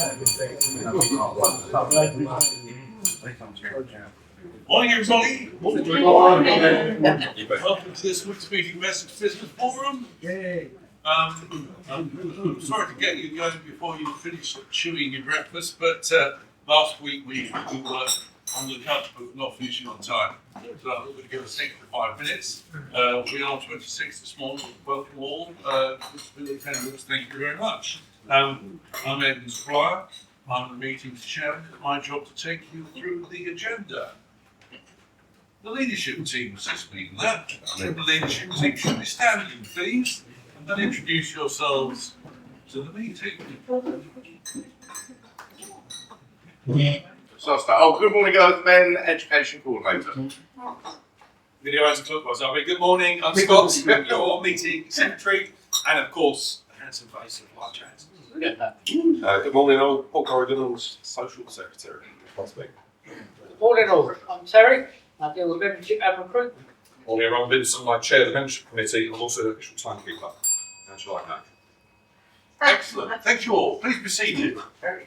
Morning, everybody. Welcome to this week's meeting of Essex Business Forum. I'm sorry to get you going before you finish chewing your breakfast, but last week we were on the cusp of not finishing on time. So I'm going to give us 5 minutes. We are 26 this morning. Welcome all. Thank you very much. I'm Edmund Squire. I'm the meeting's chairman. It's my job to take you through the agenda. The leadership team assists me in that. The leadership team should be standing, please, and introduce yourselves to the meeting. So I'll start. Oh, good morning, guys. Ben, Education Coordinator. Video as a clockwise. Good morning. I'm Scott, your meeting secretary, and of course, the handsome face of Large Hands. Good morning, all. Paul Corrigan, Social Secretary. Good morning all, I'm Terry, I deal with membership and recruitment. Morning, I'm Vincent, I chair the membership committee and also the official timekeeper. How'd you like that? Excellent. Thank you all. Please be seated. As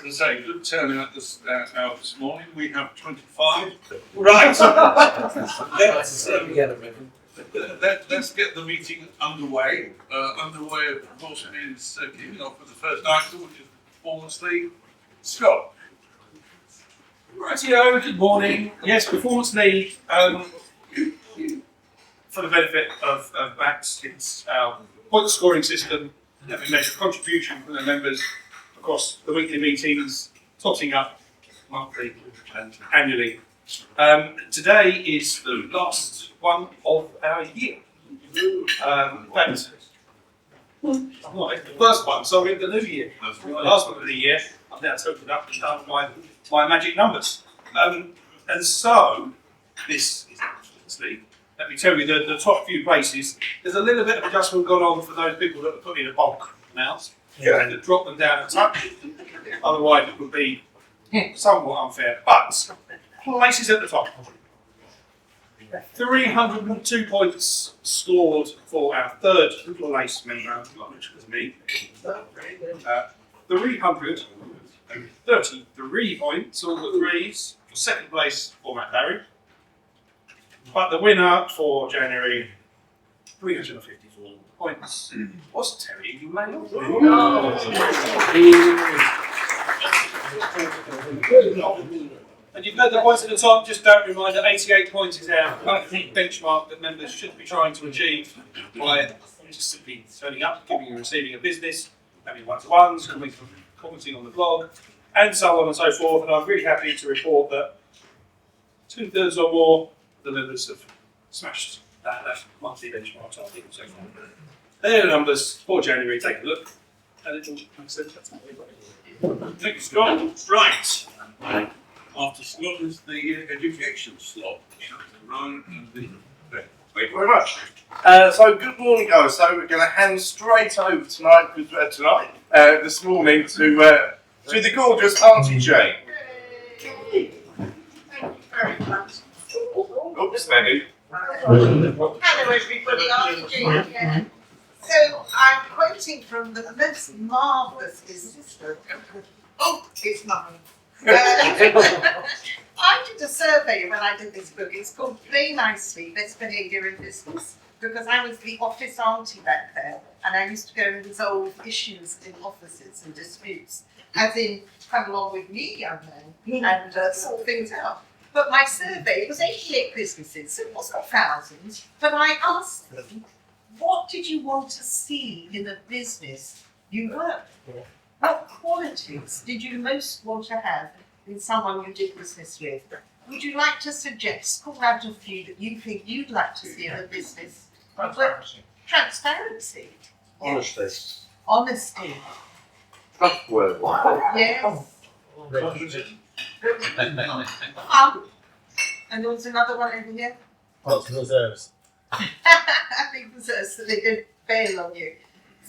I say, good turnout this morning. We have 25. Right. Let's get the meeting underway. Underway, of course, is kicking off with the first item, which is the performance lead. Scott. Rightio, good morning. Yes, performance lead. For the benefit of BACS, it's our point scoring system that we measure contribution from the members across the weekly meetings, totting up monthly and annually. Today is the last one of our year. It's the first one, sorry, the new year. The last one of the year. I've now totaled up and done my magic numbers. And so, this is actually, let me tell you, the top few places, there's a little bit of adjustment gone on for those people that are putting in a bulk amounts. And to drop them down a touch, otherwise it would be somewhat unfair. But places at the top. 302 points scored for our third place member, which was me. 333 points, all the threes, for second place for Matt Barry. But the winner for January, 354 points, was Terry Leann. And you've heard the points at the top, just a reminder, 88 points is our benchmark that members should be trying to achieve by just simply turning up, giving and receiving a business, having one-to-ones, commenting on the blog, and so on and so forth. And I'm really happy to report that 2/3 or more of the members have smashed that monthly benchmark target so far. There are the numbers for January. Take a look. And it all makes sense. Thank you, Scott. Right. After Scott is the education slot. Ryan and the Thank you very much. So good morning, guys. So we're going to hand straight over this morning to the gorgeous Auntie Jane. Thank you very much. Oops, maybe. Hello everybody, Auntie Jane again. So I'm quoting from the most marvellous business book. Oh, it's mine. I did a survey when I did this book. It's called Play Nicely, Best Behaviour in Business, because I was the office auntie back then, and I used to go and resolve issues in offices and disputes, as in come along with me, young man, and sort things out. But my survey was 88 businesses, so it wasn't thousands, but I asked them, what did you want to see in a business you worked for? What qualities did you most want to have in someone you did business with? Would you like to suggest, call out a few that you think you'd like to see in a business? Transparency. Transparency. Honesty. Honesty. Trustworthy. Yes. And there was another one over here. What's the reserves? I think reserves, so they don't bail on you.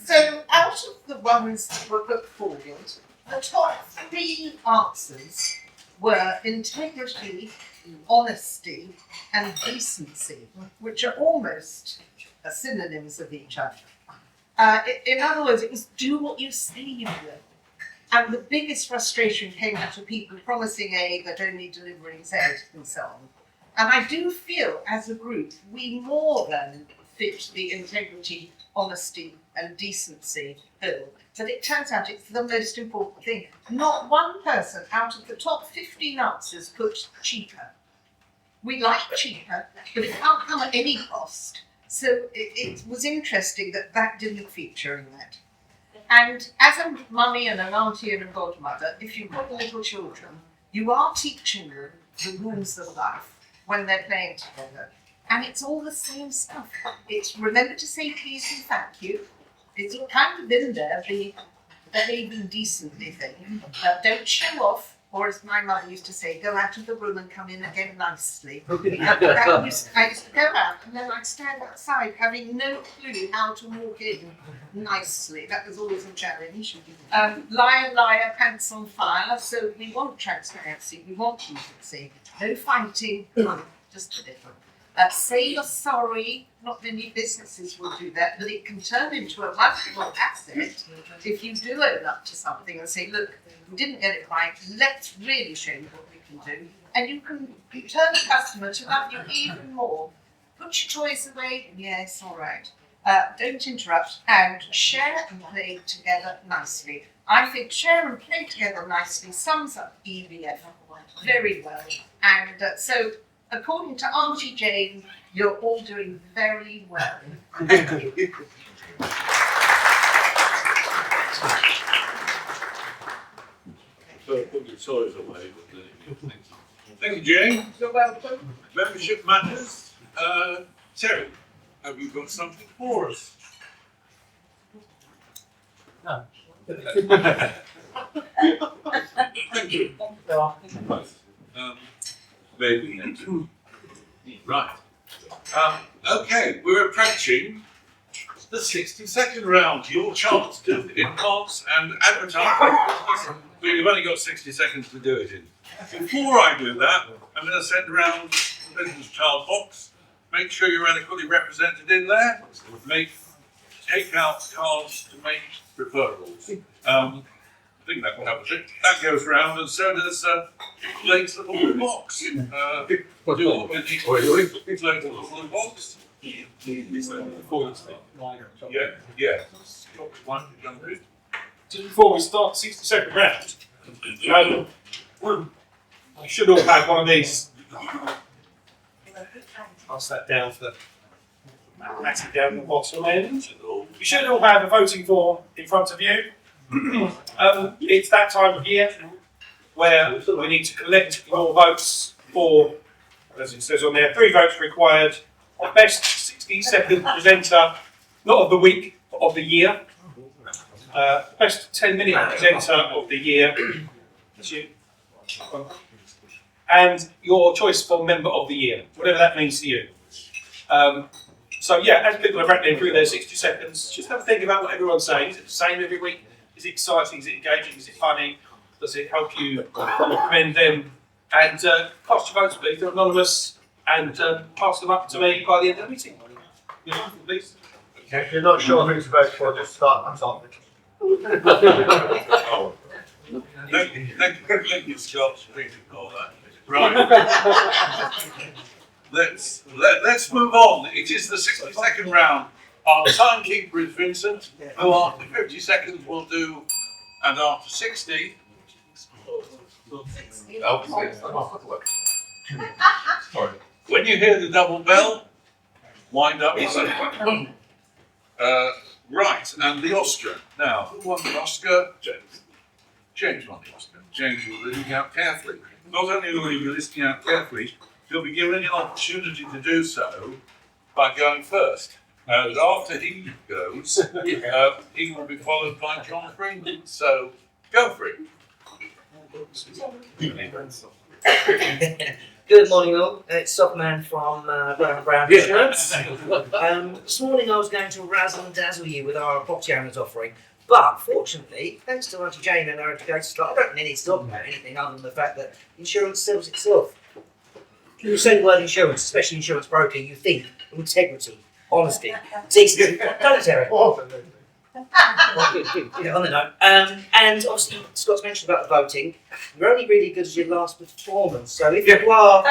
So out of the ones that were put forward, the top 3 answers were integrity, honesty, and decency, which are almost synonyms of each other. In other words, it was do what you say you will. And the biggest frustration came out of people promising A but only delivering Z and so on. And I do feel, as a group, we more than fit the integrity, honesty and decency bill. But it turns out it's the most important thing. Not one person out of the top 15 answers put cheaper. We like cheaper, but it can't come at any cost. So it was interesting that that didn't feature in that. And as a mummy and an auntie and a godmother, if you've got little children, you are teaching them the rules of life when they're playing together. And it's all the same stuff. It's remember to say please and thank you. It's kind of in there, the behaving decently thing. Don't show off, or as my mother used to say, go out of the room and come in again nicely. I used to go out and then I'd stand outside having no clue how to walk in nicely. That was always a challenge. Liar, liar, pants on fire. So we want transparency, we want decency. No fighting, just a little. Say you're sorry. Not many businesses will do that, but it can turn into a wonderful asset if you do own up to something and say, look, we didn't get it right, let's really show you what we can do. And you can turn the customer to love you even more. Put your toys away, yes, all right. Don't interrupt, and share and play together nicely. I think share and play together nicely sums up EVF very well. And so, according to Auntie Jane, you're all doing very well. Thank you. So put your toys away. Thank you, Jane. You're welcome. Membership matters. Terry, have you got something for us? No. Thank you. Maybe. Right. Okay, we're approaching the 60-second round. Your chance to enhance and advertise. But you've only got 60 seconds to do it in. Before I do that, I'm going to send around the business card box. Make sure you're adequately represented in there. Take out cards to make referrals. I think that covers it. That goes round, and so does Lane's little box. Lane's little box. Yeah. Just before we start the 60-second round, we should all have one of these. Pass that down for the mathematic down the bottom end. You should all have a voting form in front of you. It's that time of year where we need to collect your votes for, as it says on there, 3 votes required. The best 60-second presenter, not of the week, but of the year. Best 10-minute presenter of the year. That's you. And your choice for member of the year, whatever that means to you. So yeah, as people are rattling through their 60 seconds, just have a think about what everyone's saying. Is it the same every week? Is it exciting? Is it engaging? Is it funny? Does it help you recommend them? And cast your votes, please. They're anonymous, and pass them up to me by the end of the meeting. Please. Okay, if you're not sure who to vote for, just start at the top. Thank you, Scott. Please ignore that. Right. Let's move on. It is the 60-second round. Our timekeeper is Vincent, who after 50 seconds will do, and after 60. When you hear the double bell, wind up. Right, and the Oscar. Now, who won the Oscar? James. James won the Oscar. James will be listening out carefully. Not only will he be listening out carefully, he'll be given an opportunity to do so by going first. And after he goes, he will be followed by John Freeman. So, go for it. Good morning all, it's Stockman from Brown Insurance. This morning I was going to razzle and dazzle you with our property owners offering, but fortunately, thanks to Auntie Jane and her educated staff, I don't really need to talk about anything other than the fact that insurance sells itself. When you say the word insurance, especially insurance broker, you think integrity, honesty, decency. Don't it, Terry? Yeah, on the note. And obviously, Scott's mentioned about the voting. You're only really good as your last performance. So if you are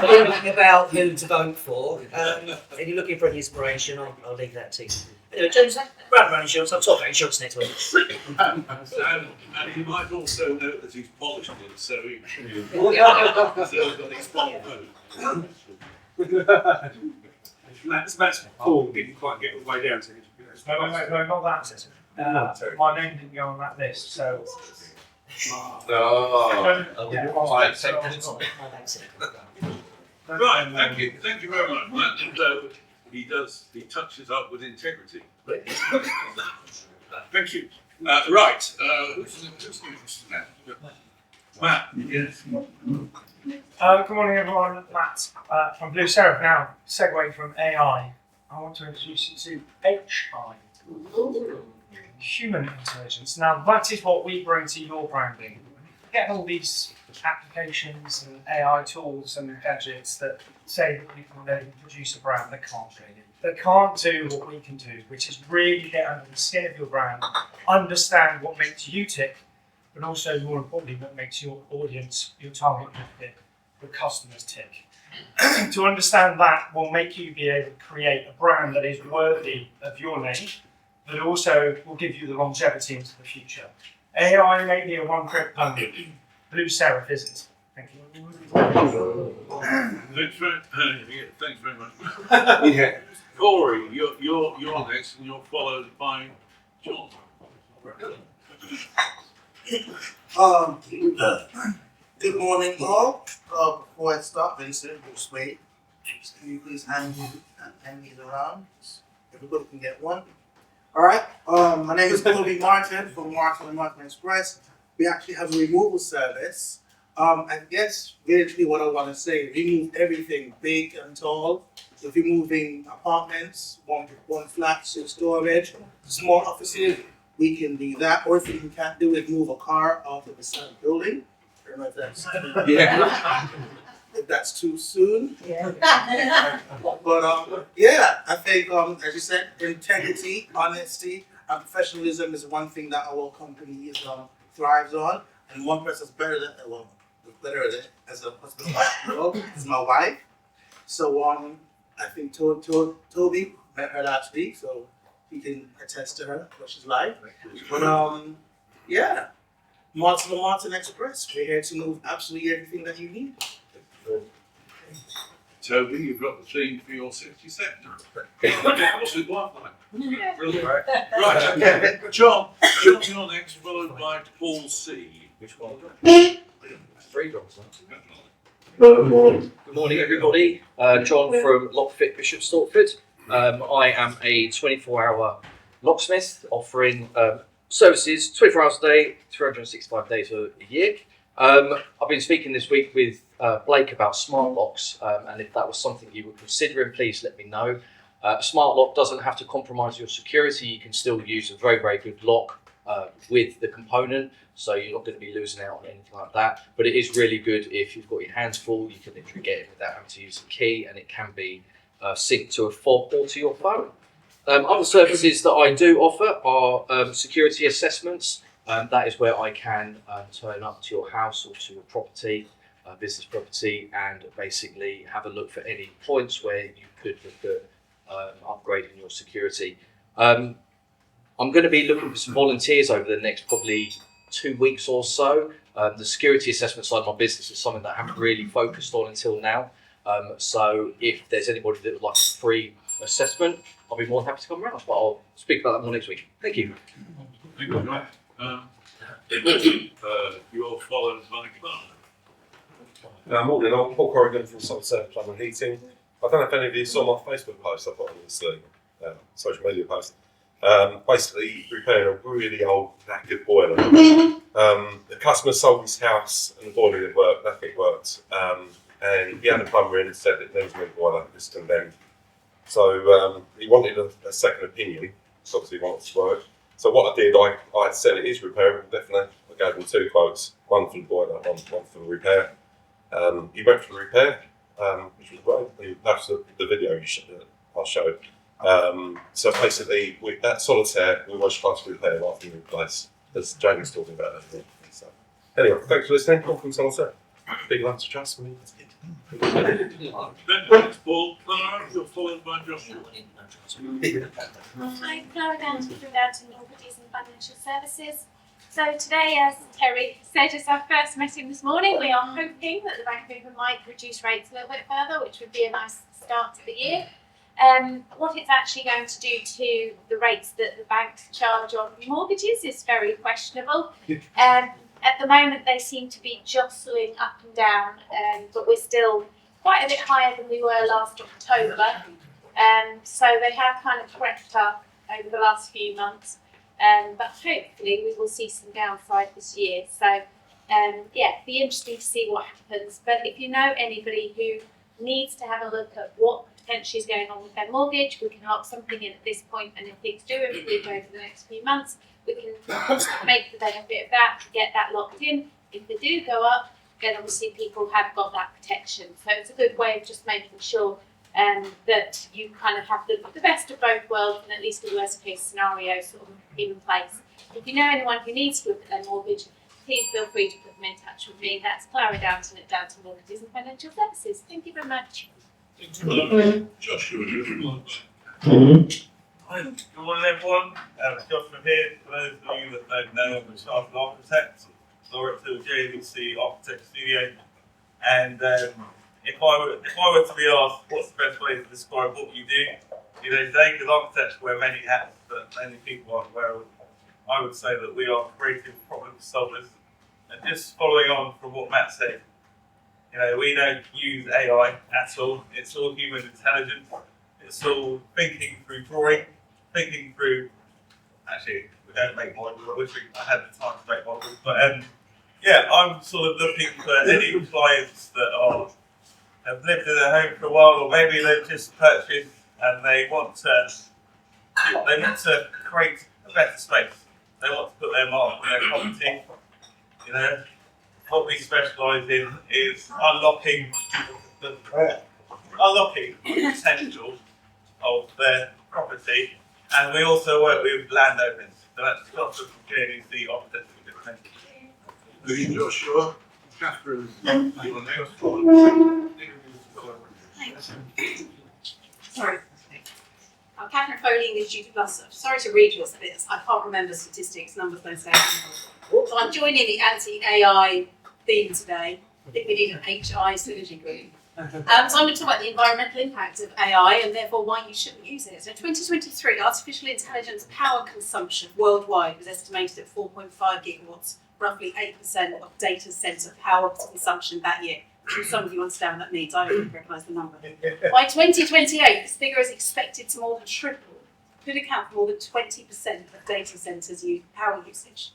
thinking about who to vote for, and you're looking for any inspiration, I'll leave that to you. Anyway, James, Brad insurance. I'll talk about insurance next week. And he might also note that he's polished it, so he got his spot vote. Matt's Paul didn't quite get all the way down to it. No, not that. My name didn't go on that list, so. Right, thank you very much, Matt. And he touches up with integrity. Thank you. Right, who's next now? Matt, yes. Good morning, everyone. Matt from Blue Seraph. Now, segue from AI, I want to introduce you to HI, human intelligence. Now, that is what we bring to your branding. Get all these applications and AI tools and gadgets that say that you can then produce a brand that can't really. That can't do what we can do, which is really get under the skin of your brand, understand what makes you tick, but also, more importantly, what makes your audience, your target market, your customers tick. To understand that will make you be able to create a brand that is worthy of your name, but also will give you the longevity into the future. AI may be a one-trick pony. Blue Seraph isn't. Thank you. Thanks very much. Yeah. Corey, you're next, and you're followed by John. Good morning, all. Before I start, Vincent, Bruce Wade, can you please hand these around? Everybody can get one. All right. My name is Kobe Martin from Martin and Martin Express. We actually have a removal service. And yes, basically what I want to say, remove everything big and tall. If you're moving apartments, one flat to storage, small offices, we can do that. Or if you can't do it, move a car out of the same building. I don't know if that's if that's too soon. Yeah. But yeah, I think as you said, integrity, honesty, and professionalism is one thing that our company is thrives on. And one person's better than as a husband is my wife. So I think Toby met her last week, so he can attest to her what she's like. But yeah, Martin Express. We're here to move absolutely everything that you need. Toby, you've got the theme for your 60 seconds. What's with Wi-Fi? Brilliant. Right, okay. John, you're next, followed by Paul C. Which one? 3 dogs. Good morning, everybody. John from Lockfit Bishop Stortford. I am a 24-hour locksmith offering services 24 hours a day, 365 days a year. I've been speaking this week with Blake about smart locks, and if that was something you were considering, please let me know. Smart lock doesn't have to compromise your security. You can still use a very, very good lock with the component, so you're not going to be losing out on anything like that. But it is really good if you've got your hands full. You can literally get it without having to use a key, and it can be synced to a fob or to your phone. Other services that I do offer are security assessments. That is where I can turn up to your house or to a property, business property, and basically have a look for any points where you could look at upgrading your security. I'm going to be looking for some volunteers over the next probably 2 weeks or so. The security assessment side of my business is something that I haven't really focused on until now. So if there's anybody that would like a free assessment, I'll be more than happy to come around, but I'll speak about that more next week. Thank you. Thank you, John. You're followed by Clark. Morning, I'm Paul Corrigan from Somerset Plumbing and Heating. I don't know if any of you saw my Facebook post I put on this social media post. Basically repairing a really old knackered boiler. The customer sold his house and the boiler didn't work, nothing worked. And he had a plumber in and said it needs a new boiler, it's condemned. So he wanted a second opinion, so obviously he wanted to work. So what I did, I said it is repairable, definitely. I gave him 2 quotes, one for the boiler, one for the repair. He went for the repair, which was great. That's the video I showed. So basically, with that solitaire, we always try to repair rather than replace, as Jamie was talking about earlier. So, anyway, thanks for listening. Paul from Solitaire. Big lunch to trust me. Thanks, Paul. Clara, you're followed by Joshua. Hi, Clara Downton from Downton Properties and Financial Services. So today, as Terry said, it's our first meeting this morning. We are hoping that the Bank of England might reduce rates a little bit further, which would be a nice start to the year. What it's actually going to do to the rates that the banks charge on mortgages is very questionable. At the moment, they seem to be jostling up and down, but we're still quite a bit higher than we were last October. So they have kind of crept up over the last few months, but hopefully we will see some downside this year. So be interesting to see what happens. But if you know anybody who needs to have a look at what potentially is going on with their mortgage, we can lock something in at this point, and if things do improve over the next few months, we can make the benefit of that, get that locked in. If they do go up, then obviously people have got that protection. So it's a good way of just making sure that you kind of have the best of both worlds, and at least the worst case scenario sort of in place. If you know anyone who needs to look at their mortgage, please feel free to put them in touch with me. That's Clara Downton at Downton Mortgages and Financial Services. Thank you very much. Joshua, you're followed Hi, good morning everyone. Joshua here. For those of you that don't know, I'm a chartered architect, director of JVC Architect Studio. And if I were to be asked what's the best way to describe what you do, today, because architects wear many hats that many people aren't aware of, I would say that we are creative problem solvers. And just following on from what Matt said, we don't use AI at all. It's all human intelligence. It's all thinking through drawing, thinking through. Actually, we don't make models. I wish I had the time to make models. But I'm sort of looking for any clients that have lived in their home for a while, or maybe they've just purchased and they want to create a better space. They want to put their mark on their property. What we specialise in is unlocking the potential of their property, and we also work with landowners. So that's lots of the opposite of different. Thank you, Joshua. Catherine, you're next. Sorry. I'm Catherine Foley, English Tutor Plus. Sorry to read yours, but I can't remember statistics, numbers don't say. So I'm joining the anti-AI theme today. I think we need an HI synergy group. So I'm going to talk about the environmental impact of AI and therefore why you shouldn't use it. So in 2023, artificial intelligence power consumption worldwide was estimated at 4.5 gigawatts, roughly 8% of data center power consumption that year. I'm sure some of you understand what that means. I don't recognise the number. By 2028, this figure is expected to more than triple. Could account for more than 20% of data centers' power usage.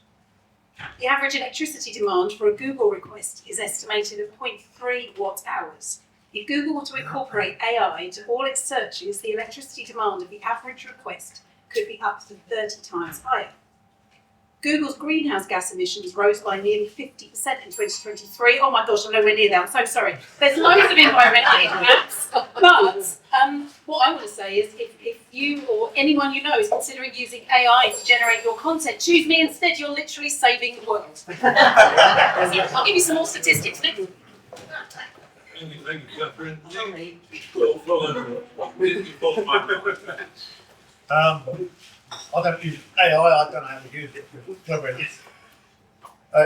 The average electricity demand for a Google request is estimated at 0.3 watt hours. If Google were to incorporate AI into all its searches, the electricity demand of the average request could be up to 30 times higher. Google's greenhouse gas emissions rose by nearly 50% in 2023. Oh my gosh, I'm nowhere near that. I'm so sorry. There's loads of environmental impacts. But what I want to say is if you or anyone you know is considering using AI to generate your content, choose me instead. You're literally saving the world. I'll give you some more statistics next. Thank you, Catherine. You're followed. I don't use AI, I don't know how to use it, whatever it is.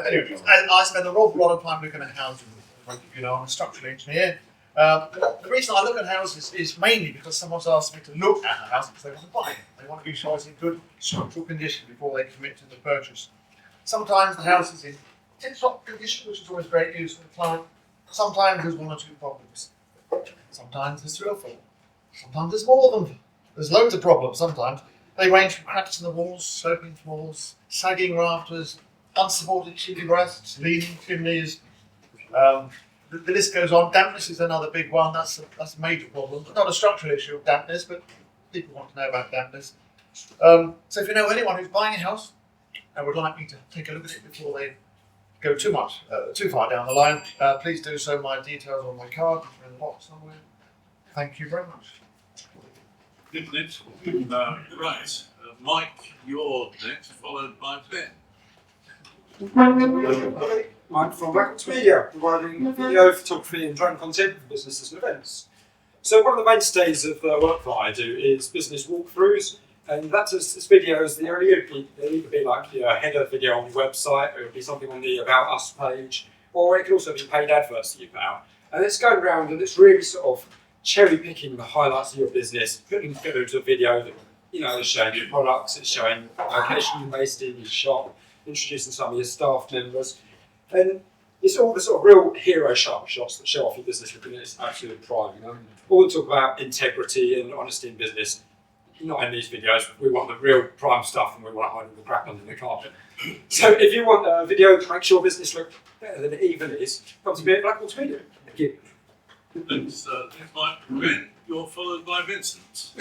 Anyway, I spend an awful lot of time looking at houses. I'm a structural engineer. The reason I look at houses is mainly because someone's asked me to look at a house because they want to buy it. They want to be sure it's in good structural condition before they commit to the purchase. Sometimes the house is in tip-top condition, which is always great news for the client. Sometimes there's one or two problems. Sometimes there's three or four. Sometimes there's more of them. There's loads of problems sometimes. They range from cracks in the walls, sloping floors, sagging rafters, unsupported chimney breasts, leaning chimneys. The list goes on. Dampness is another big one. That's a major problem. Not a structural issue of dampness, but people want to know about dampness. So if you know anyone who's buying a house and would like me to take a look at it before they go too far down the line, please do so. My details on my card are in the box somewhere. Thank you very much. Right, Mike, you're next, followed by Ben. Mike from Brentwood Media, providing video, photography and drone content for businesses and events. So one of the mainstays of the work that I do is business walkthroughs, and that's as videos. They'll either be like a header video on your website, or it'll be something on the About Us page, or it could also be paid adverts that you put out. And it's going around and it's really sort of cherry picking the highlights of your business, putting together into a video that is showing your products, it's showing the location you're based in, your shop, introducing some of your staff members, and it's all the sort of real hero shots that show off your business looking at its absolute prime. All we talk about integrity and honesty in business, not in these videos. We want the real prime stuff, and we want to hide all the crap under the carpet. So if you want a video that makes your business look better than it even is, come to me at Brentwood Media. Thank you. Thanks, Mike. Ben, you're followed by Vincent.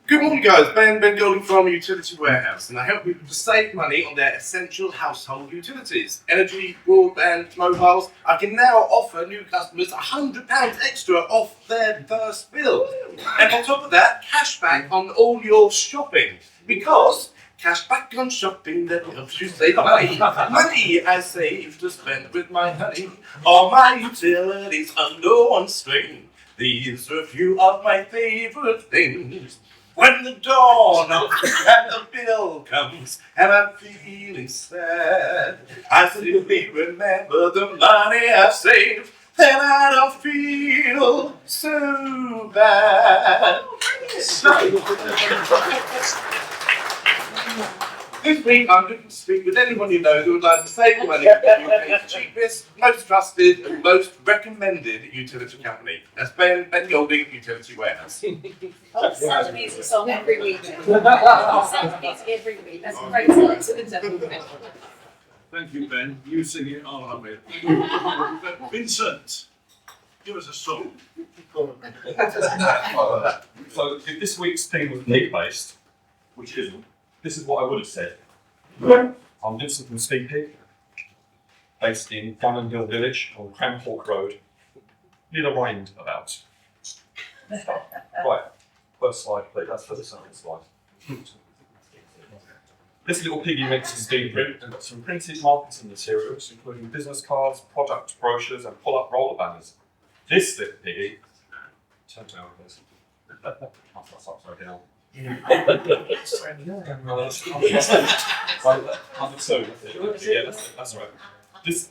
Good morning, guys. Ben Golding from Utility Warehouse, and I help people to save money on their essential household utilities. Energy, broadband, mobiles. I can now offer new customers £100 extra off their first bill. And on top of that, cashback on all your shopping. Because cashback on shopping that helps you save money. Money I save to spend with my honey. All my utilities under one string. These are a few of my favourite things. When the door knocks and the bill comes and I'm feeling sad, I simply remember the money I saved, then I don't feel so bad. This week I'm looking to speak with anyone you know who would like to save money with the UK's cheapest, most trusted and most recommended utility company. That's Ben Golding, Utility Warehouse. Oh, sound of music song every week. Sound of music every week. That's a great song to the devil. Thank you, Ben. You sing it, I'll hum it. Vincent, give us a song. So if this week's theme was league-based, which isn't, this is what I would have said. I'm Vincent from Speed Pig, based in Dunham Hill Village on Cranport Road, near the roundabout. Right, first slide, please. That's for the second slide. This little piggy makes a steam print and got some printed marketing materials, including business cards, product brochures, and pull-up roller banners. This little piggy, turn down please. That's upside down. Number two. Yeah, that's right. This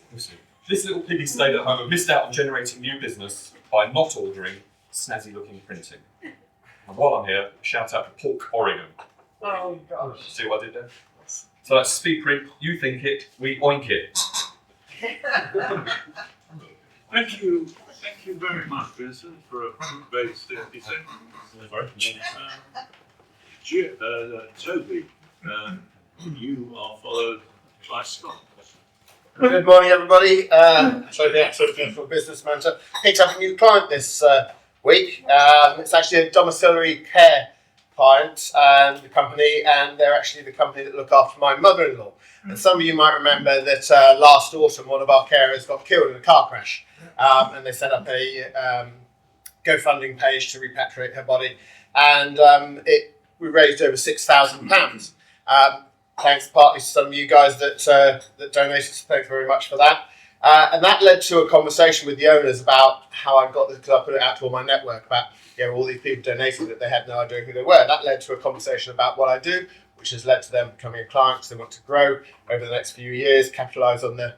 little piggy stayed at home and missed out on generating new business by not ordering snazzy looking printing. And while I'm here, shout out to Pork Oregon. Oh gosh. See what I did there? So that's speed print, you think it, we oink it. Thank you very much, Vincent, for a based 30 seconds. Toby, you are followed by Scott. Good morning, everybody. Toby Exeter for Business Manager. Picked up a new client this week. It's actually a domiciliary care client and the company, and they're actually the company that look after my mother-in-law. And some of you might remember that last autumn one of our carers got killed in a car crash, and they set up a GoFundMe page to repatriate her body, and we raised over £6,000. Thanks partly to some of you guys that donated, so thank you very much for that. And that led to a conversation with the owners about how I got this, because I put it out to all my network about all these people donating that they had no idea who they were. That led to a conversation about what I do, which has led to them becoming a client because they want to grow over the next few years, capitalise on the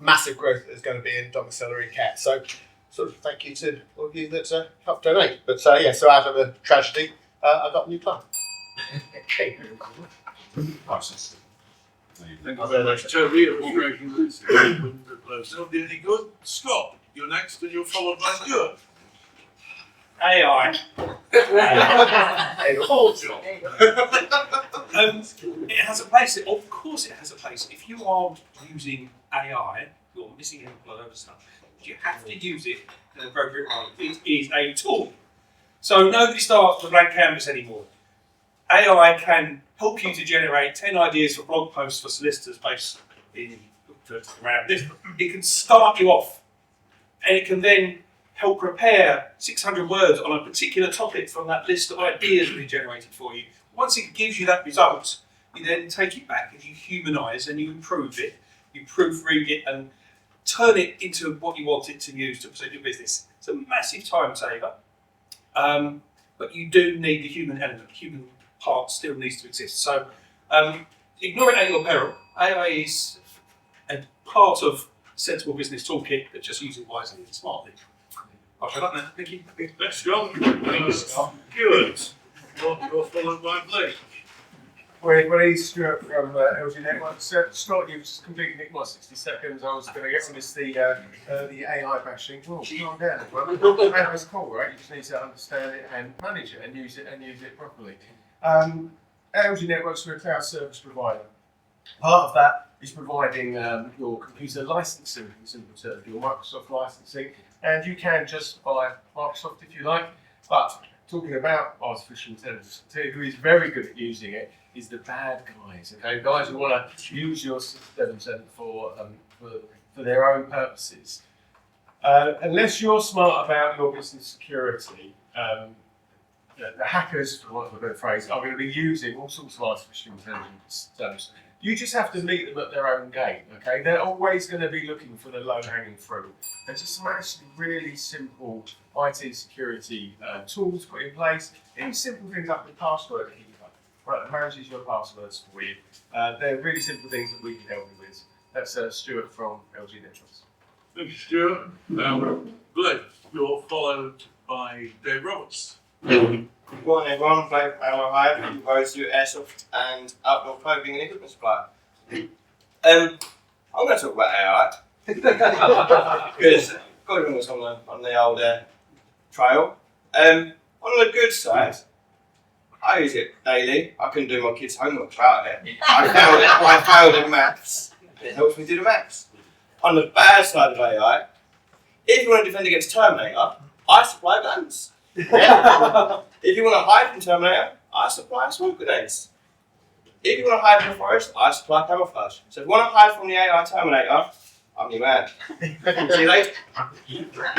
massive growth that is going to be in domiciliary care. So sort of thank you to all of you that helped donate. But so out of a tragedy, I got a new client. Nice. Thank you very much, Toby. It was breaking loose. Not any good. Scott, you're next, and you're followed by Stuart. AI. It has a place. Of course, it has a place. If you are using AI, you're missing out on a lot of stuff. You have to use it in an appropriate way. It is a tool. So nobody starts with a blank canvas anymore. AI can help you to generate 10 ideas for blog posts for solicitors based around this. It can start you off, and it can then help prepare 600 words on a particular topic from that list of ideas we generated for you. Once it gives you that result, you then take it back and you humanise and you improve it, you proofread it and turn it into what you want it to use to present your business. It's a massive time saver, but you do need the human element. The human part still needs to exist. So ignore it at your peril. AI is a part of sensible business toolkit, but just use it wisely and smartly. I'll shut up now. Thank you. Thanks, John. Good. You're followed by Blake. Well, everybody, Stuart from LG Networks. Scott, you just completely nicked my 60 seconds. I was going to get to this the AI bashing. Oh, calm down as well. That's cool, right? You just need to understand it and manage it and use it properly. At LG Networks, we're a cloud service provider. Part of that is providing your computer licensing, in simple terms, your Microsoft licensing, and you can just buy Microsoft if you like. But talking about artificial intelligence, who is very good at using it is the bad guys. Okay, guys who want to use your system for their own purposes. Unless you're smart about your business security, the hackers, for want of a better phrase, are going to be using all sorts of artificial intelligence. You just have to meet them at their own game, okay? They're always going to be looking for the low-hanging fruit. There's just some actually really simple IT security tools put in place. Even simple things like the password keeper, right, that manages your passwords for you. They're really simple things that we can help you with. That's Stuart from LG Networks. Thank you, Stuart. Blake, you're followed by Dave Roberts. Good morning, everyone. Blake from both to Airsoft and outdoor clothing and equipment supply. I'm going to talk about AI because I've got to remember something on the old trail. On the good side, I use it daily. I can do my kids' homework without it. I failed in maths. It helps me do the maths. On the bad side of AI, if you want to defend against Terminator, I supply guns. If you want to hide from Terminator, I supply smoke grenades. If you want to hide in the forest, I supply camouflage. So if you want to hide from the AI Terminator, I'm your man. See you later. Thank you, Blake.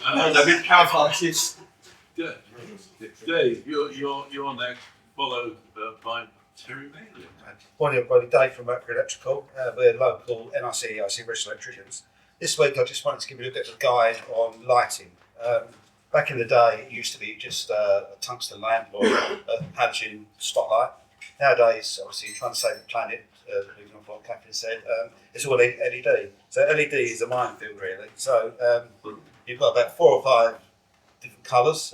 A bit camouflage. Good. Dave, you're next, followed by Terry Bailey. Morning everybody, Dave from Brentwood Electrical. We're local NRC EIC registered electricians. This week I just wanted to give you a bit of a guide on lighting. Back in the day it used to be just a tungsten lamp or a halogen spotlight. Nowadays, obviously trying to save the planet, moving on from what Catherine said, it's all LED. So LED is a minefield really. So you've got about 4 or 5 different colours.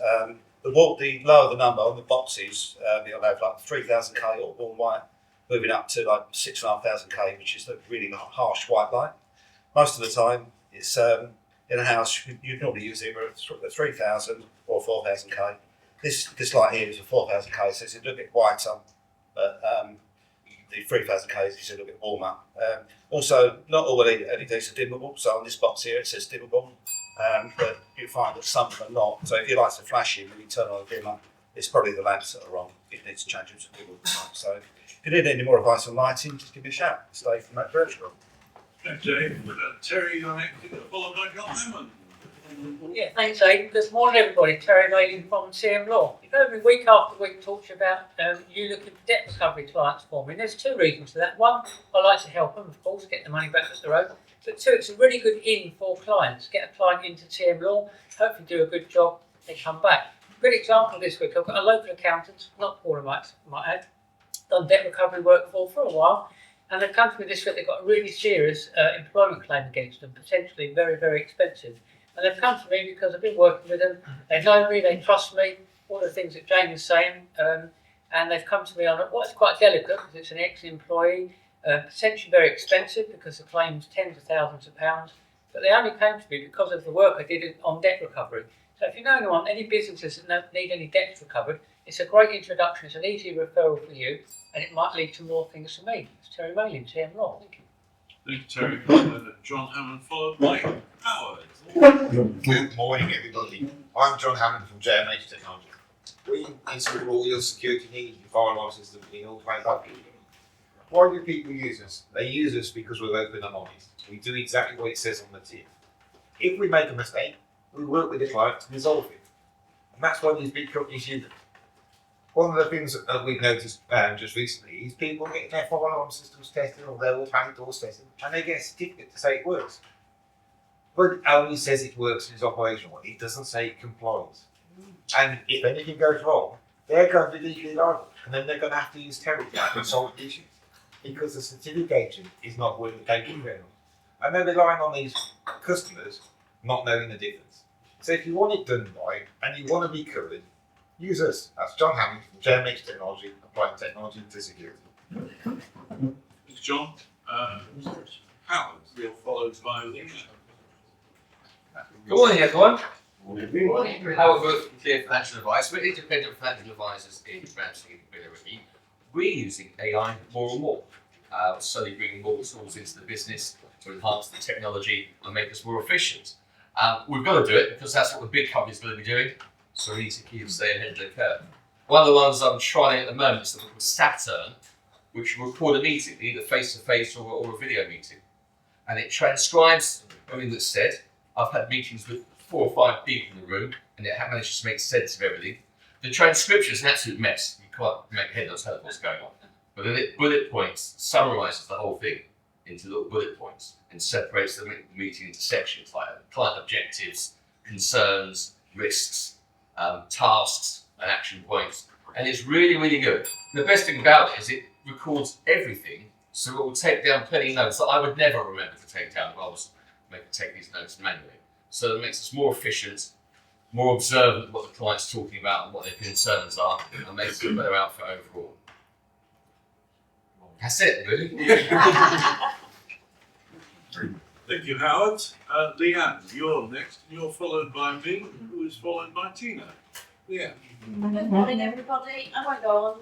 The lower the number on the boxes, you'll have like 3000K or warm white, moving up to like 6500K, which is the really harsh white light. Most of the time, it's in a house, you'd normally use either a 3000 or 4000K. This light here is a 4000K, so it's a little bit whiter, but the 3000K is a little bit warmer. Also, not all LEDs are dimmable, so on this box here it says dimmable, but you find that some of them are not. So if your lights are flashing when you turn on a dimmer, it's probably the lamps that are wrong. You need to change them to dimmable. So if you need any more advice on lighting, just give me a shout. Stay from that direction. Thanks, Dave. Terry, you're next, followed by John Hammond. Yeah, thanks, Aidan. Good morning, everybody. Terry Bailey from CM Law. You've heard me week after week talk to you about you looking for debt recovery clients for me. And there's 2 reasons for that. One, I like to help them, of course, get the money back up the road. But 2, it's a really good in for clients. Get a client into TM Law, hopefully do a good job, they come back. Good example this week, I've got a local accountant, not Paul, I might add, done debt recovery work for a while. And they've come to me this week, they've got a really serious employment claim against them, potentially very, very expensive. And they've come to me because I've been working with them, they know me, they trust me, all the things that Jane was saying, and they've come to me on what's quite delicate because it's an ex-employee, potentially very expensive because the claim's tens of thousands of pounds, but they only came to me because of the work I did on debt recovery. So if you know anyone, any businesses that need any debts recovered, it's a great introduction, it's an easy referral for you, and it might lead to more things for me. It's Terry Bailey, TM Law. Thank you. Thank you, Terry. John Hammond, followed by Howard. Good morning, everybody. I'm John Hammond from JMH Technology. We install all your security needs, your fire alarm system, in all 25. Why do people use us? They use us because we're open and honest. We do exactly what it says on the tin. If we make a mistake, we work with the client to resolve it. And that's why these big companies use it. One of the things that we've noticed just recently is people getting their fire alarm systems tested or their all panic doors tested, and they get a certificate to say it works. But it only says it works and is operational. It doesn't say it complies. And if anything goes wrong, they're going to be legally liable, and then they're going to have to use Terry to solve the issues because the certification is not worth the paper trail. And they're relying on these customers not knowing the difference. So if you want it done right and you want to be covered, use us. That's John Hammond from JMH Technology, applying technology to security. Thanks, John. Howard, you're followed by Leann. Good morning, everyone. Howard Worth from Clear Financial Advice. We're independent financial advisors in Brentwood, Brentwood. We're using AI more and more, slowly bringing more tools into the business to enhance the technology and make us more efficient. We've got to do it because that's what the big companies are going to be doing, so we need to keep staying ahead of the curve. One of the ones I'm trying at the moment is something called Saturn, which will record a meeting, either face-to-face or a video meeting. And it transcribes everything that's said. I've had meetings with 4 or 5 people in the room, and it manages to make sense of everything. The transcription is an absolute mess. You can't make head or tail of what's going on. But then it bullet points, summarises the whole thing into little bullet points and separates the meeting into sections like client objectives, concerns, risks, tasks, and action points. And it's really, really good. The best thing about it is it records everything, so it will take down plenty of notes that I would never remember to take down if I was take these notes manually. So it makes us more efficient, more observant of what the client's talking about and what their concerns are, and makes it a better outfit overall. That's it, really. Thank you, Howard. Leann, you're next. You're followed by me, who is followed by Tina. Yeah. Good morning, everybody. I won't go on.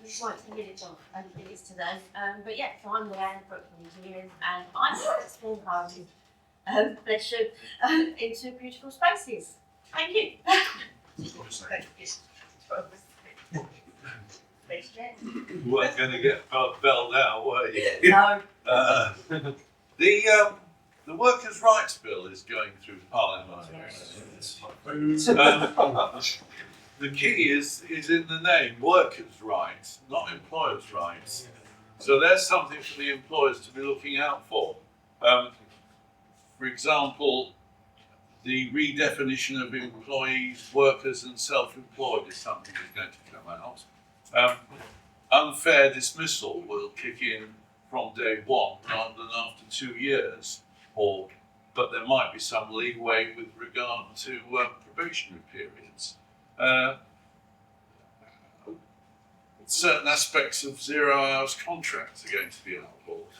This might take minutes off, I think it's today. But yeah, so I'm Leann from Engineering, and I'm a small party. Bless you, into beautiful spaces. Thank you. You weren't going to get belled out, were you? No. The Workers' Rights Bill is going through Parliament. The key is in the name, workers' rights, not employers' rights. So there's something for the employers to be looking out for. For example, the redefinition of employees, workers and self-employed is something that's going to come out. Unfair dismissal will kick in from day one rather than after 2 years, but there might be some leeway with regard to probationary periods. Certain aspects of 0 hours contracts are going to be outlawed.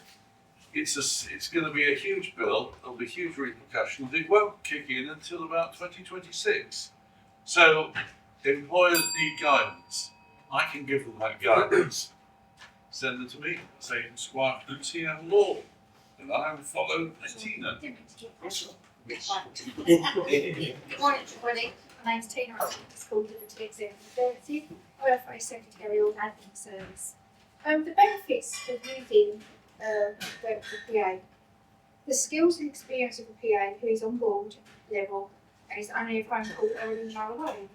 It's going to be a huge bill. There'll be huge repercussions. It won't kick in until about 2026. So employers need guidance. I can give them that guidance. Send them to me. Say it's quite Lucy and law, and I will follow Tina. Good morning, everybody. My name's Tina. I'm at the School of Executive Services. I work for a secretarial admin service. The benefits of using the PA. The skills and experience of a PA who is on board level and is only a phone call or an email away.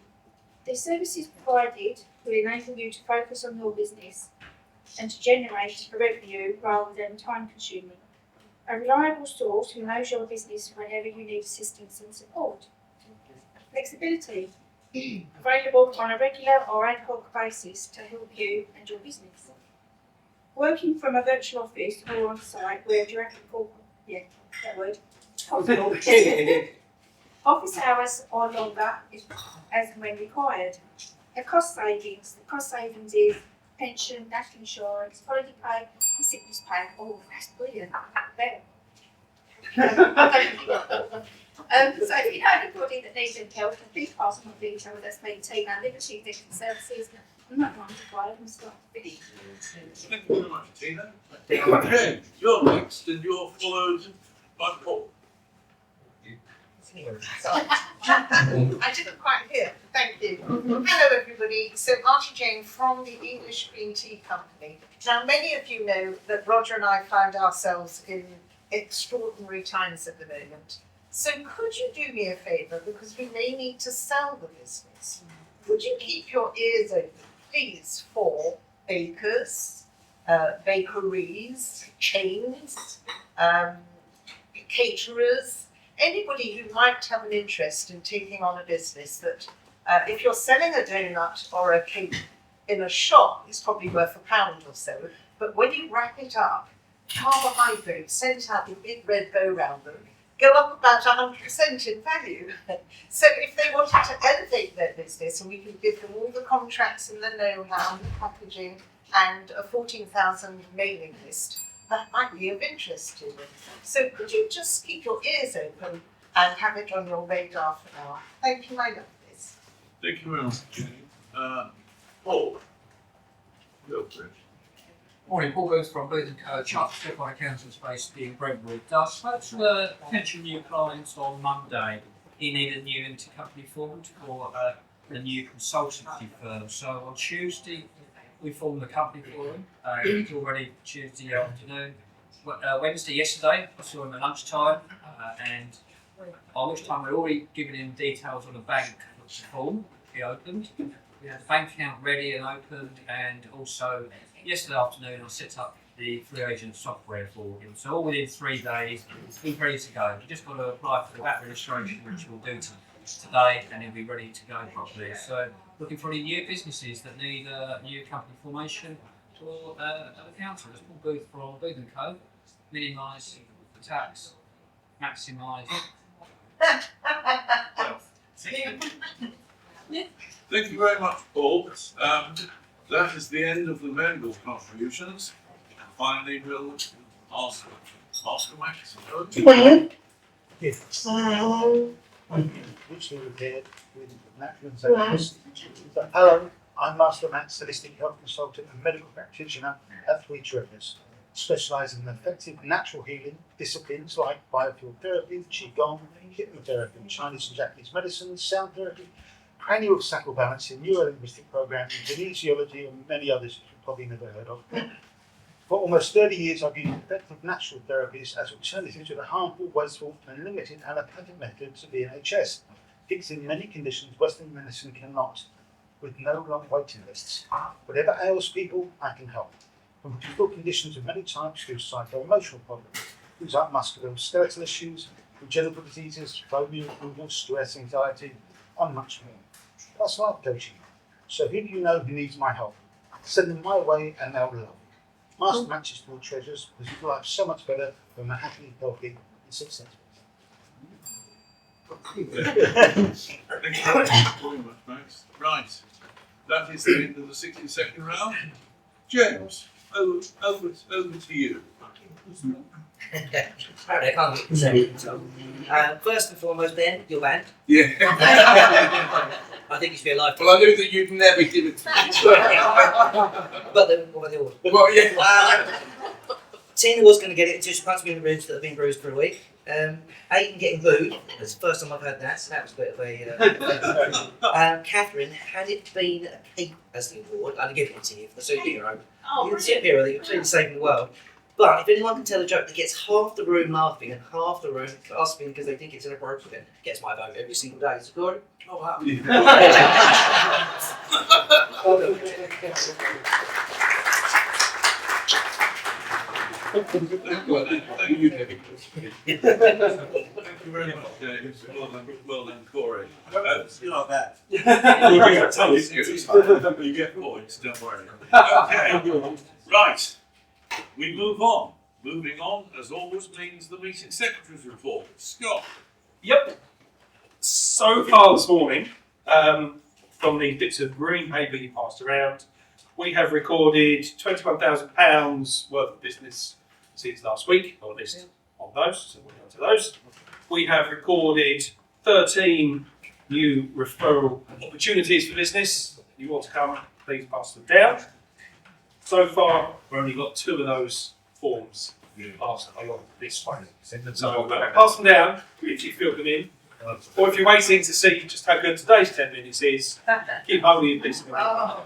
The services provided will enable you to focus on your business and to generate a revenue rather than time consuming. A reliable source who knows your business whenever you need assistance and support. Flexibility, available on a regular or ad hoc basis to help you and your business. Working from a virtual office or on site where geographical, office hours are longer as and when required. The cost savings is pension, national insurance, holiday pay, and sickness pay. Oh, that's brilliant. So if you know anybody that needs any help, please pass on the details. That's me, Tina, Liberty Executive Services. I'm not going to buy them, start to finish. Thank you very much, Tina. Okay, you're next, and you're followed by Paul. Sorry. I didn't quite hear. Thank you. Hello, everybody. So, Marty Jane from the English Green Tea Company. Now, many of you know that Roger and I find ourselves in extraordinary times at the moment. So, could you do me a favour, because we may need to sell the business? Would you keep your ears open, please, for bakers, bakeries, chains, caterers, anybody who might have an interest in taking on a business that if you're selling a donut or a cake in a shop, it's probably worth £1 or so, but when you wrap it up, carbohydrates sent out with big red bow round them, go up about 100% in value. So if they wanted to elevate their business, and we can give them all the contracts and the know-how, the packaging, and a 14,000 mailing list, that might be of interest to them. So could you just keep your ears open and have it on your radar for now? Thank you, my lovelies. Thank you very much, Jenny. Paul. Go for it. Morning, Paul Booth from Booth & Co. Chartered Qualified Accountants based in Brentwood. I spoke to a potential new client on Monday. He needed a new intercompany form for a new consultancy firm. So on Tuesday, we formed the company for him. It was already Tuesday afternoon. Wednesday, yesterday, I saw him at lunchtime, and by which time we'd already given him details on the bank form he opened. We had the bank account ready and opened, and also yesterday afternoon I set up the free agent software for him. So all within 3 days, he's ready to go. He just got to apply for the VAT registration, which we'll do today, and he'll be ready to go properly. So looking for any new businesses that need a new company formation or an accountant. It's Paul Booth from Booth & Co. Minimise the tax, maximise. Thank you very much, Paul. That is the end of the member contributions. Finally, we'll ask Max. Yes. Richly repaired with natural intelligence. Hello, I'm Master Max, holistic health consultant and medical practitioner at 3 Tremors, specialising in effective natural healing disciplines like biofuel therapy, qigong, hypnotherapy, Chinese and Japanese medicine, sound therapy, cranial sacral balancing, neuro-linguistic programming, kinesiology, and many others you've probably never heard of. For almost 30 years, I've used effective natural therapies as alternatives to the harmful, wasteful, and limited allopathic methods of the NHS, fixing many conditions Western medicine cannot, with no long waiting lists. Whatever ails people, I can help. From physical conditions of many types to psycho-emotional problems, things like musculoskeletal issues, congenital diseases, phobia, approval, stress, anxiety, and much more. Plus life coaching. So who do you know who needs my help? Send them my way and they'll love it. Master matches to all treasures, because your life so much better when we're happy, healthy, and successful. Thank you very much, Max. Right, that is the end of the 60-second round. James, over to you. Apparently I can't get the second, so. First and foremost, Ben, your band. Yeah. I think you should be alive. Well, I knew that you'd never give it to me. But then, what about the order? Well, yeah. Tina was going to get it until she punched me in the ribs that have been bruised for a week. Aidan getting booed. That's the first time I've heard that, so that was a bit of a. Catherine, had it been a cake as the award, I'd have given it to you for the superhero. Oh, You're the superhero that you're clearly saving the world. But if anyone can tell a joke that gets half the room laughing and half the room gasping because they think it's inappropriate, gets my vote every single day. So, Corey? Oh, wow. Thank you, David. Thank you very much, James. Well done, Corey. You like that? You get points, don't worry. Okay, right. We move on. Moving on, as always, means the meeting secretary's report. Scott. Yep. So far this morning, from the bits of green paper you passed around, we have recorded £21,000 worth of business since last week, or at least on those, so we'll go to those. We have recorded 13 new referral opportunities for business. If you want to come, please pass them down. So far, we've only got 2 of those forms passed along this way. So pass them down if you fill them in. Or if you're waiting to see just how good today's 10 minutes is, keep holding your piece of it. Oh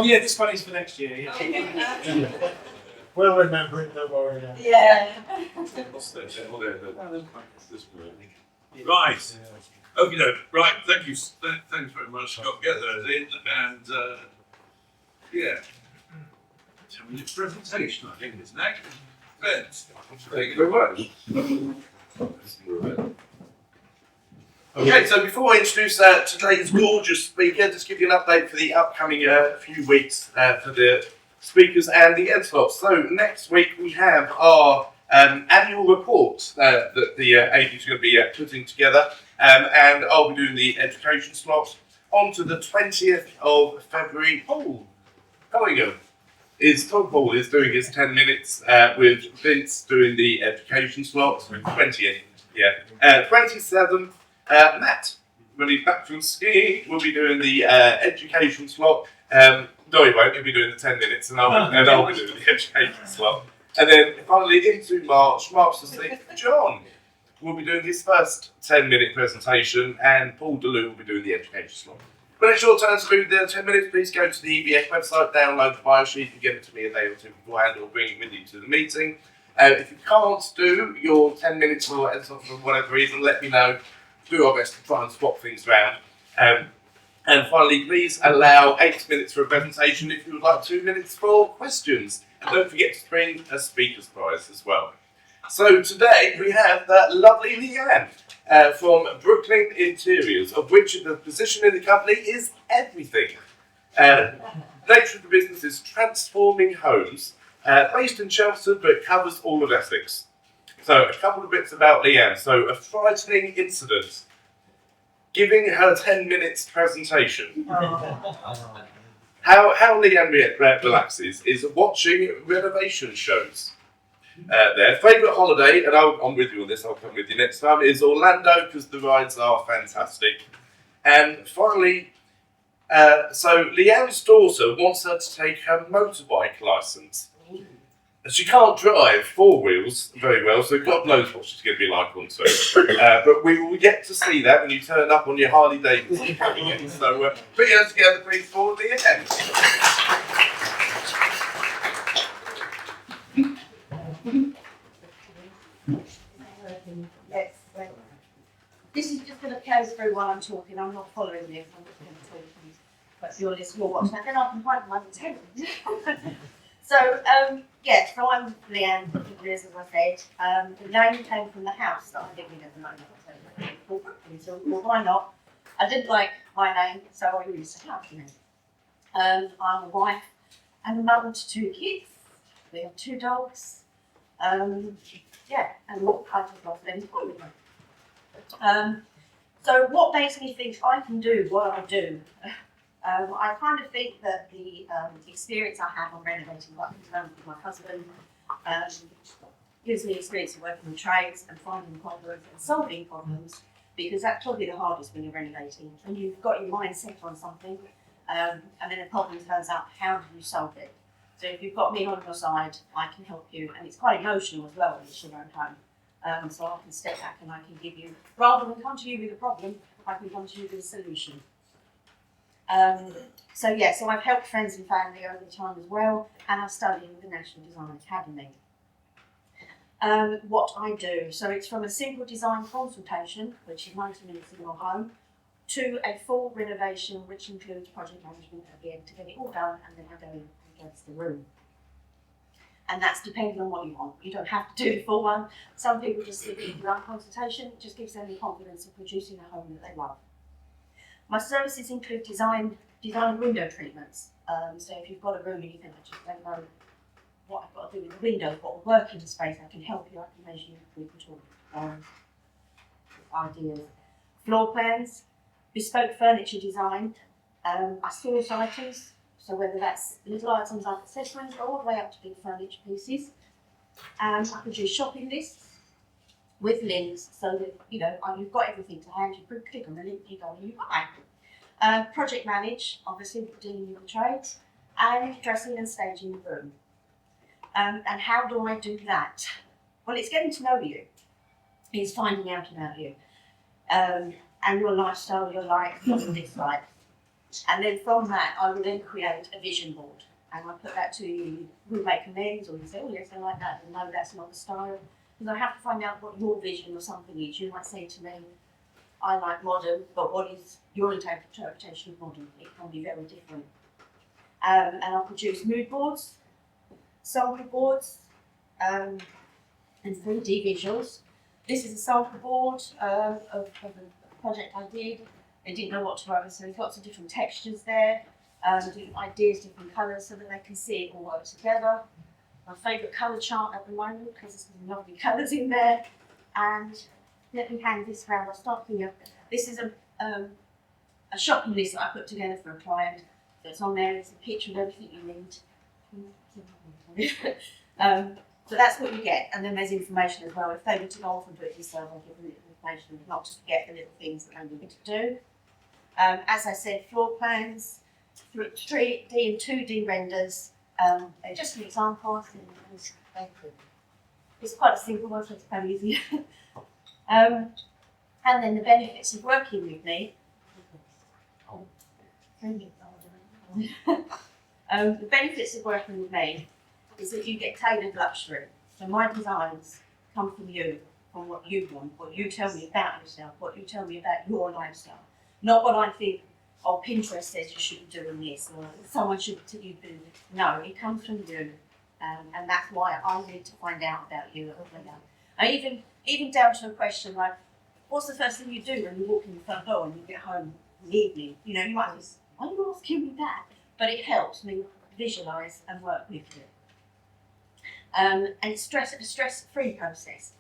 yeah, this one is for next year. Yeah. We'll remember it, don't worry. Yeah. Right. Okay, no, right. Thank you. Thanks very much, Scott. Get those in, and yeah. 10-minute presentation, I think, is next. Ben, thank you very much. Okay, so before I introduce today's gorgeous speaker, just give you an update for the upcoming few weeks for the speakers and the end slots. So next week we have our annual report that the AD is going to be putting together, and I'll be doing the education slot. On to the 20th of February, Paul Collingham Tom Paul is doing his 10 minutes with Vince doing the education slot. 20th, yeah. 27th, Matt, when he's back from skiing, will be doing the education slot. No, he won't. He'll be doing the 10 minutes, and I'll be doing the education slot. And then finally into March the 6th, John will be doing his first 10-minute presentation, and Paul DeLue will be doing the education slot. When it's your turn to do the 10 minutes, please go to the EBF website, download the bio sheet, and give it to me a day or two beforehand, or bring it with you to the meeting. If you can't do your 10 minutes for whatever reason, let me know. Do our best to try and swap things around. And finally, please allow 8 minutes for a presentation if you would like 2 minutes for questions. And don't forget to bring a speaker's prize as well. So today we have that lovely Leann from Brooklyn Interiors, of which the position in the company is everything. The nature of the business is transforming homes, based in Chelmsford, but it covers all of Essex. So a couple of bits about Leann. So a frightening incident. Giving her 10 minutes presentation. How Leann relaxes is watching renovation shows. Their favourite holiday, and I'm with you on this, I'll come with you next time, is Orlando, because the rides are fantastic. And finally, so Leann's daughter wants her to take her motorbike licence. She can't drive four wheels very well, so God knows what she's going to be like on two. But we will get to see that when you turn up on your Harley Davidson coming in. So put your hands together, please, for Leann. Yes. This is just going to go through while I'm talking. I'm not following this. I'm just going to talk. But if you're listening or watching, then I can find my table. So, so I'm Leann, as I said. The name came from the house that I'm living in at the moment. So well, why not? I didn't like my name, so I used the house name. I'm a wife and a mother to 2 kids. We have 2 dogs. And what I just love them. So what makes me think I can do what I do? I kind of think that the experience I have on renovating with my husband gives me experience of working with trades and finding problems and solving problems, because that's probably the hardest when you're renovating. When you've got your mind set on something and then a problem turns up, how do you solve it? So if you've got me on your side, I can help you, and it's quite emotional as well when it's your own home. So I can step back and I can give you, rather than come to you with a problem, I can come to you with a solution. So I've helped friends and family over the time as well, and I studied in the National Design Academy. What I do, so it's from a simple design consultation, which is 90 minutes in your home, to a full renovation, which includes project management at the end to get it all done, and then I go in against the room. And that's depending on what you want. You don't have to do the full one. Some people just think design consultation, it just gives them the confidence of producing a home that they love. My services include design window treatments. So if you've got a room and you think, I just don't know what I've got to do with the windows, what will work in the space, I can help you, I can measure you, we can talk ideas. Floor plans, bespoke furniture design. I source items, so whether that's little items like accessories all the way up to big furniture pieces. I produce shopping lists with links so that you've got everything to hand. You click on the link, you go and you buy. Project manage, obviously dealing with the trades, and dressing and staging the room. And how do I do that? Well, it's getting to know you. It's finding out about you. And your lifestyle, your likes, your dislikes. And then from that, I will then create a vision board. And I put that to you. We make amends, or you say, oh yes, I like that. And no, that's not the style. Because I have to find out what your vision or something is. You might say to me, I like modern, but what is your interpretation of modern? It can be very different. And I'll produce mood boards, sample boards, and 3D visuals. This is a sample board of a project I did. I didn't know what to work with, so there's lots of different textures there, different ideas, different colours, so that they can see it all work together. My favourite colour chart at the moment, because there's some lovely colours in there. And let me hand this round. I'll start here. This is a shopping list that I put together for a client. So it's on there. It's a picture of everything you need. So that's what you get. And then there's information as well. If they were to go off and do it yourself, I'll give them information, not to forget the little things that they need to do. As I said, floor plans, 3D and 2D renders. Just an example. It's quite a simple one, so it's very easy. And then the benefits of working with me. The benefits of working with me is that you get tailored luxury. So my designs come from you, from what you want, what you tell me about yourself, what you tell me about your lifestyle. Not what I think, oh, Pinterest says you should be doing this, or someone should tell you to do this. No, it comes from you. And that's why I need to find out about you. And even down to a question like, what's the first thing you do when you walk in the front door and you get home in the evening? You know, you might just, why are you asking me that? But it helps me visualise and work with you. And it's a stress-free process.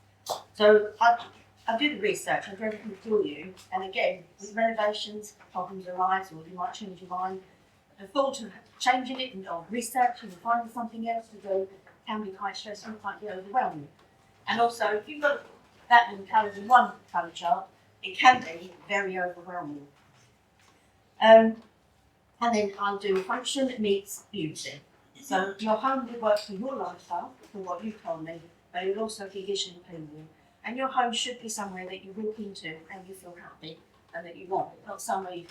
So I do the research, I do everything for you, and again, with renovations, problems arise, or you might change your mind. The thought of changing it or researching and finding something else to do can be quite stressful, quite be overwhelming. And also, if you've got that many colours in one colour chart, it can be very overwhelming. And then I'll do a function that meets beauty. So your home will work for your lifestyle, for what you told me, but it will also be visually pleasing. And your home should be somewhere that you walk into and you feel happy and that you want, not somewhere you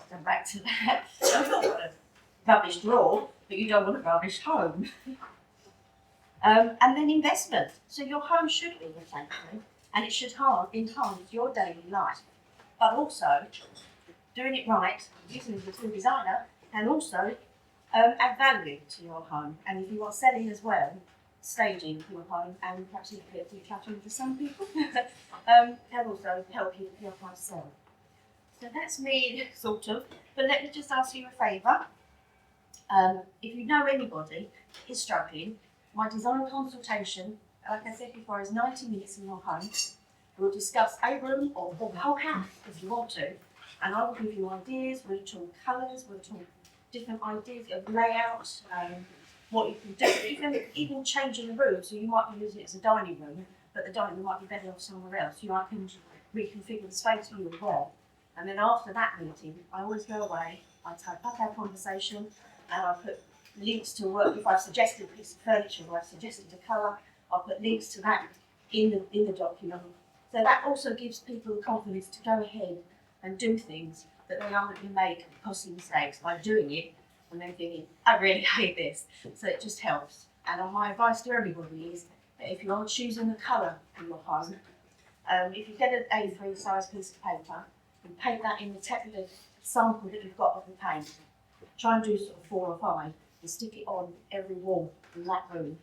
go back to that. So you don't want a rubbish drawer, but you don't want a rubbish home. And then investment. So your home should be reflective and it should enhance your daily life. But also, doing it right, using it as a designer, and also add value to your home. And if you are selling as well, staging your home and perhaps a bit of decluttering for some people can also help you with your home sell. So that's me, sort of. But let me just ask you a favour. If you know anybody is struggling, my design consultation, like I said before, is 90 minutes in your home. We'll discuss a room or the whole house if you want to, and I will give you ideas. We'll talk colours, we'll talk different ideas of layout, what you can do, even changing the room. So you might be using it as a dining room, but the dining room might be better off somewhere else. You might can reconfigure the space for you as well. And then after that meeting, I always go away, I type up our conversation, and I put links to work. If I've suggested a piece of furniture or I've suggested a colour, I'll put links to that in the document. So that also gives people the confidence to go ahead and do things that they aren't going to make costly mistakes by doing it and then thinking, I really hate this. So it just helps. And my advice to everybody is that if you're choosing a colour for your home, if you get an A3 size piece of paper and paint that in the sample that you've got of the paint, try and do sort of 4 or 5 and stick it on every wall in that room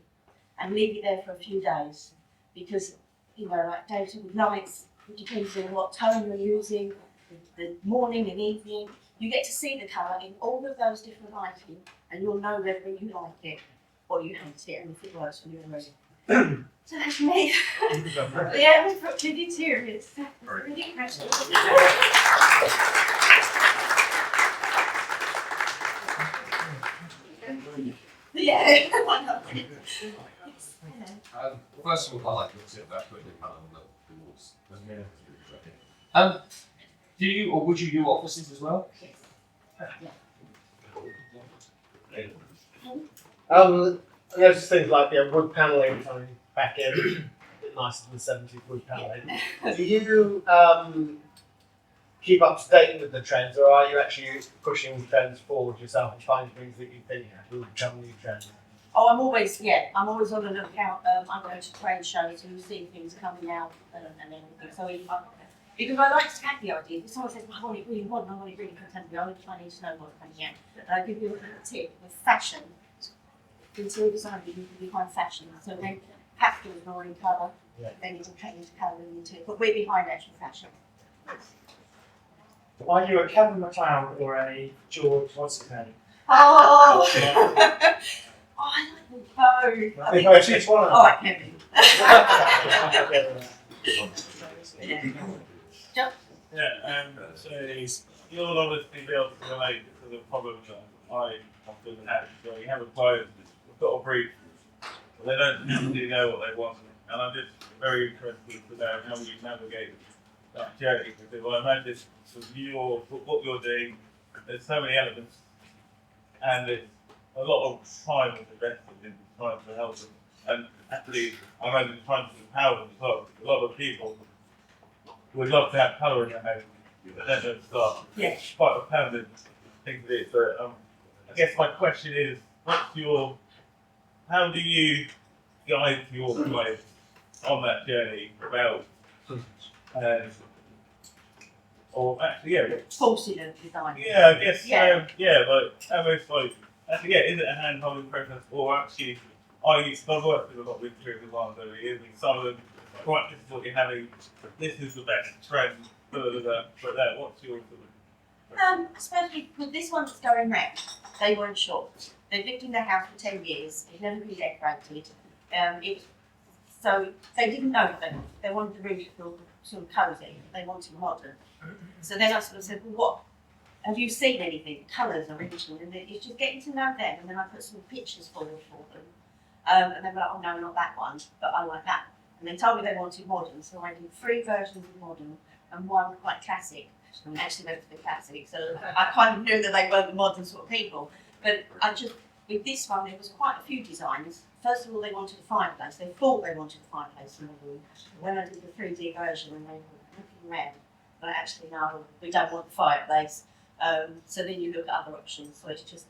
and leave it there for a few days, because like data with lights, it depends on what tone you're using, the morning and evening, you get to see the colour in all of those different lighting and you'll know whether you like it or you hate it and if it works for you already. So that's me. Yeah, we've got good interiors. Really impressive. Yeah. First of all, I like to sit back putting the colour on the walls. Do you or would you do offices as well? There's things like wood panelling, back in, a bit nicer than 70 quid pallet. Do you keep up to date with the trends, or are you actually pushing trends forward yourself and finding things that you think will become new trends? Oh, I'm always on the lookout. I go to trade shows and see things coming out and everything. So because I like to have the idea. If someone says, well, I want it really modern, I want it really contemporary, I need to know what's coming out. And I give you a little tip with fashion. Interior design, you need to be behind fashion. So then pastels are in colour, then you can change the colour into it. But we're behind actual fashion. Are you a Kevin McLeod or a George, what's his name? Oh! I like them both. If I choose one of them. All right, Kevin. So you'll obviously be able to relate to the problem that I often have. So you have a client that's got a brief, but they don't really know what they want, and I'm just very interested to know how you navigate that journey, because I imagine what you're doing, there's so many elements, and it's a lot of time is invested in trying to help them, and actually I imagine trying to empower them as well. A lot of people would love to have colour in their home, but then don't start. Yeah. It's quite a permanent thing to do. So I guess my question is, how do you guide your clients on that journey about or actually, forcing a design. Yeah, I guess like almost like actually, is it a hand-holding process, or actually, I've worked with a lot of interior designers over the years, and some of them, right, this is what you're having, this is the best trend, but what's your Especially with this one that's going round, they weren't sure. They've lived in their house for 10 years, it's never been decorated. So they didn't know what they wanted. They wanted the room to feel sort of cosy, they wanted modern. So then I sort of said, well, what? Have you seen anything? Colours, original, and it's just getting to know them. And then I put some pictures forward for them. And they were like, oh no, not that one, but I like that. And they told me they wanted modern, so I did 3 versions of modern and 1 quite classic. And actually went for the classic, so I kind of knew that they weren't the modern sort of people. But with this one, there was quite a few designs. First of all, they wanted a fireplace. They thought they wanted a fireplace in the room. When I did the 3D version, and they were looking around, but actually, no, we don't want the fireplace. So then you look at other options. So it's just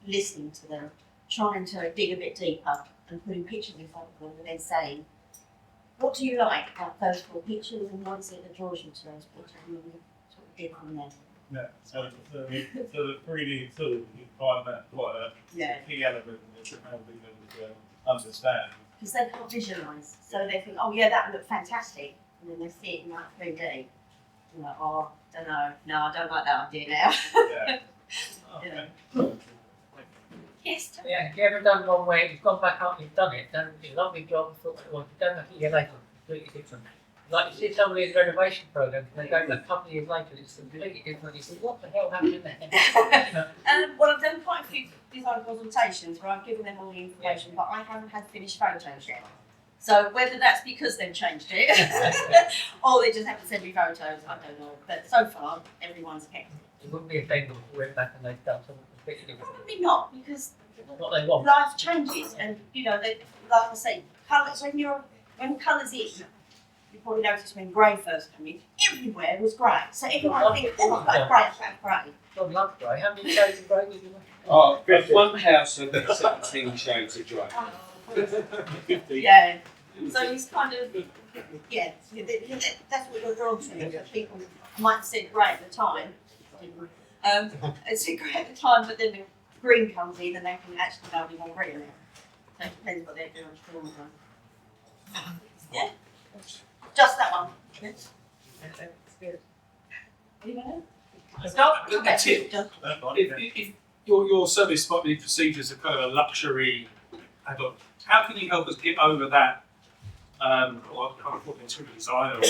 listening to them, trying to dig a bit deeper, and putting pictures in front of them, and then saying, what do you like about those 4 pictures, and what is it that draws you to those pictures? And then sort of dig from there. Yeah, so the 3D tool, you find that quite a key element in how people understand. Because they can't visualise, so they think, oh yeah, that would look fantastic, and then they see it in like 3D. I'm like, oh, don't know, no, I don't like that idea now. Yeah. Yes. Yeah, have you ever done one where you've gone back up, you've done it, done a lovely job, thought, well, you don't have to get later, completely different. Like you see some of these renovation programs, they go a couple of years later, it's completely different. You think, what the hell happened in there? Well, I've done quite a few design consultations where I've given them all the information, but I haven't had finished photos yet. So whether that's because they've changed it, or they just haven't sent me photos, I don't know. But so far, everyone's kept it. It wouldn't be a thing if we went back and they've done something completely different. Probably not, because What they want. life changes, and you know, like I say, colours. When colours in, you probably noticed when grey first came in, everywhere was grey. So everyone thinks, oh, that grey. God love grey. How many shades of grey would you wear? Oh, there's one house of 17 shades of grey. 50. Yeah. So it's kind of, that's what you're drawn to. People might have said grey at the time. It's grey at the time, but then the green comes in and they can actually now be more green now. So it depends what they're doing. Yeah. Just that one. Yes. That's good. Anyone else? A tip. If your service might be perceived as a kind of a luxury add-on, how can you help us get over that, or kind of interior design, or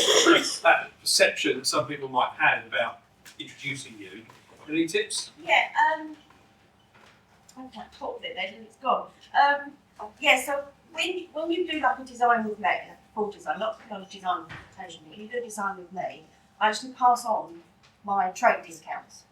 that perception that some people might have about introducing you? Any tips? Yeah. I can't talk with it then, and it's gone. So when you do like a design with me, full design, not kind of design presentation, but you do a design with me, I actually pass on my trade discounts.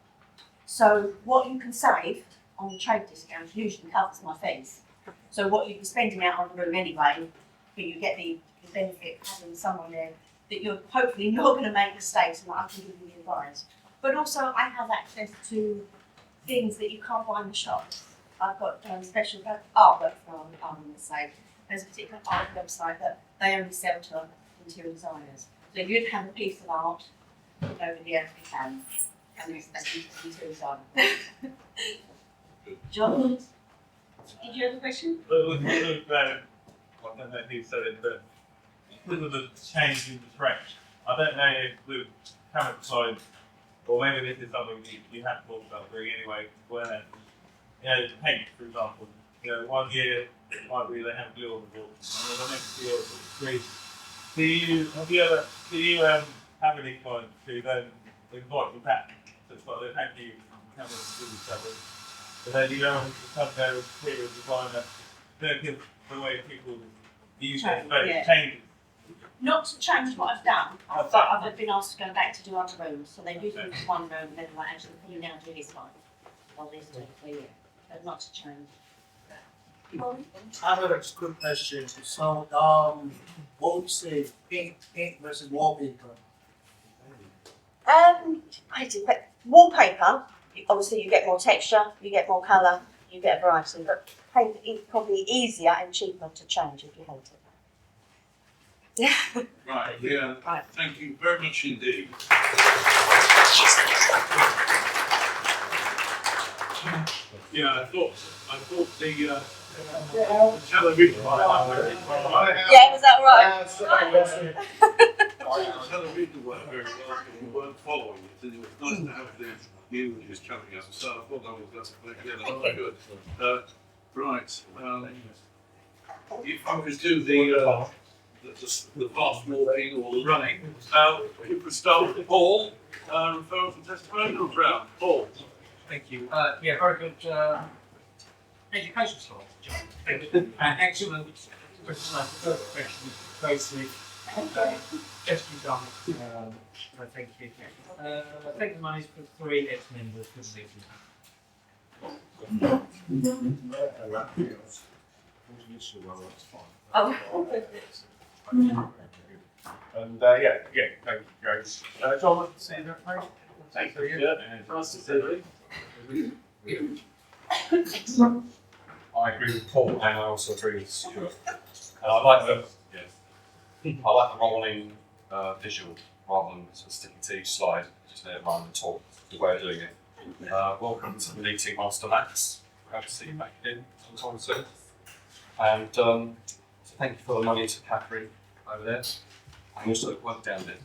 So what you can save on the trade discounts usually covers my fees. So what you'd be spending out on the room anyway, but you get the benefit of having someone there that you're hopefully not going to make mistakes and that I can give you advice. But also I have access to things that you can't buy in the shops. I've got special artwork from say. There's a particular art website that they only sell to interior designers. So if you'd have a piece of art, nobody else can. And that's interior designer. John, did you have a question? I don't know who said it, but because of the change in the trend, I don't know if the camera side, or maybe this is something you have to talk about doing anyway, where, paint, for example, 1 year it might be they have glue on the wall, and then the next year it's green. Do you have any clients who then invite you back? So it's like they thank you cameras to do stuff, but then you don't come there with a clear designer, don't give the way people use it, but it changes. Not to change what I've done, but I've been asked to go back to do other rooms. So they do things in one room and then like, actually, can you now do this one? Well, this do it for you, but not to change. I have a quick question. So, what would you say, paint versus wallpaper? I do, but wallpaper, obviously you get more texture, you get more colour, you get a variety, but paint is probably easier and cheaper to change if you hate it. Right, yeah. Right. Thank you very much indeed. Yeah, I thought the television. Yeah, was that right? The television worked very well, but you weren't following it, and it was nice to have the images coming up. So I thought that was good. Right. If I could do the fast walking or the running, we could start with Paul, referral from testimonials round. Paul. Thank you. Yeah, very good education slide, John. Thank you. Excellent. First question, basically, just you done. Thank you. I think the money's for 3 ex-members. Oh. And yeah, thank you guys. John, what to say there, mate? Thank you. Nice to see you. I agree with Paul, and I also agree with Stuart. I like the rolling visual rather than sort of sticking to each slide, just let it run and talk, the way of doing it. Welcome to the meeting, Master Max. Glad to see you back in sometime soon. And so thank you for the money to Catherine over there, and also work down there.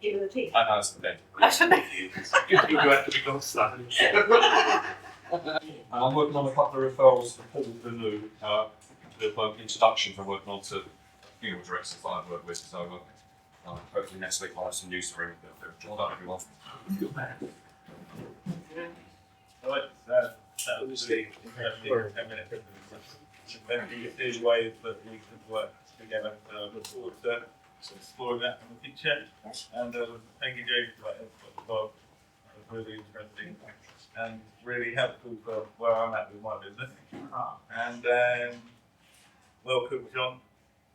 Give her the tea. I know it's the thing. You have to be gone Saturday. And I'm working on a couple of referrals for Paul Benu, with introductions I'm working on to funeral directors that I've worked with, so hopefully next week I'll have some news for him. Well done, everyone. Right, that was the 10-minute there's ways that we could work together. Look forward to exploring that in the future. And thank you, Jane, for that input as well. That was really interesting and really helpful for where I'm at with my business. And welcome, John.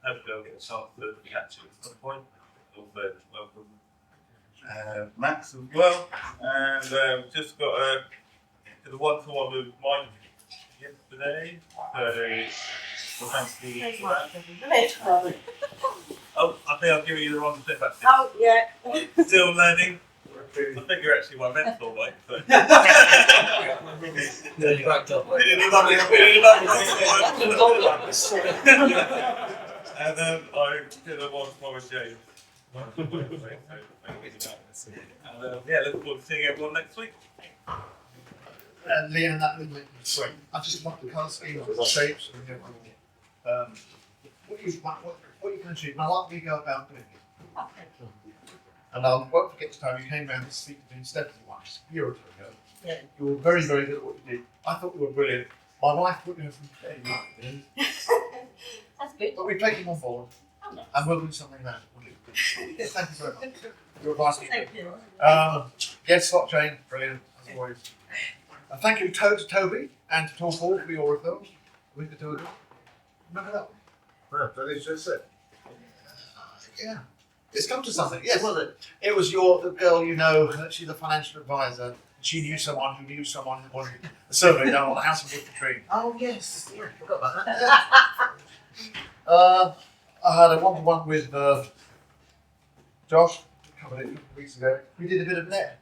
Hopefully I'll get a chance to catch you at some point. Also, welcome Max as well. And just got the one-to-one with Mike yesterday. So thank you for that. Oh, I think I've given you the wrong step actually. Oh, yeah. Still learning. I think you're actually my mentor, Mike. So. Nearly backed up. And then I did a one-to-one with James. And yeah, look forward to seeing everyone next week. Leann, that would make me sweet. I just like the colour scheme, the shapes, and what you can achieve. And I like when you go about doing it. And I won't forget the time you came round to speak to me instead of once, a year or two ago. Yeah. You were very, very good at what you did. I thought you were brilliant. My wife wouldn't have been. That's good. But we take him on board. Oh, nice. And we'll do something about it. Thank you very much. Your advice. Thank you. Yes, Scott Jane, brilliant as always. Thank you to Toby and to Paul for your referrals. We could do it. Remember that one? Well, that is just it. Yeah. It's come to something. Yes. Was it? It was the girl you know, she's the financial advisor. She knew someone who knew someone who wanted a survey done on the house in Woodford Tree. Oh yes, yeah, forgot about that. I had a one-to-one with Josh a couple of weeks ago. We did a bit of net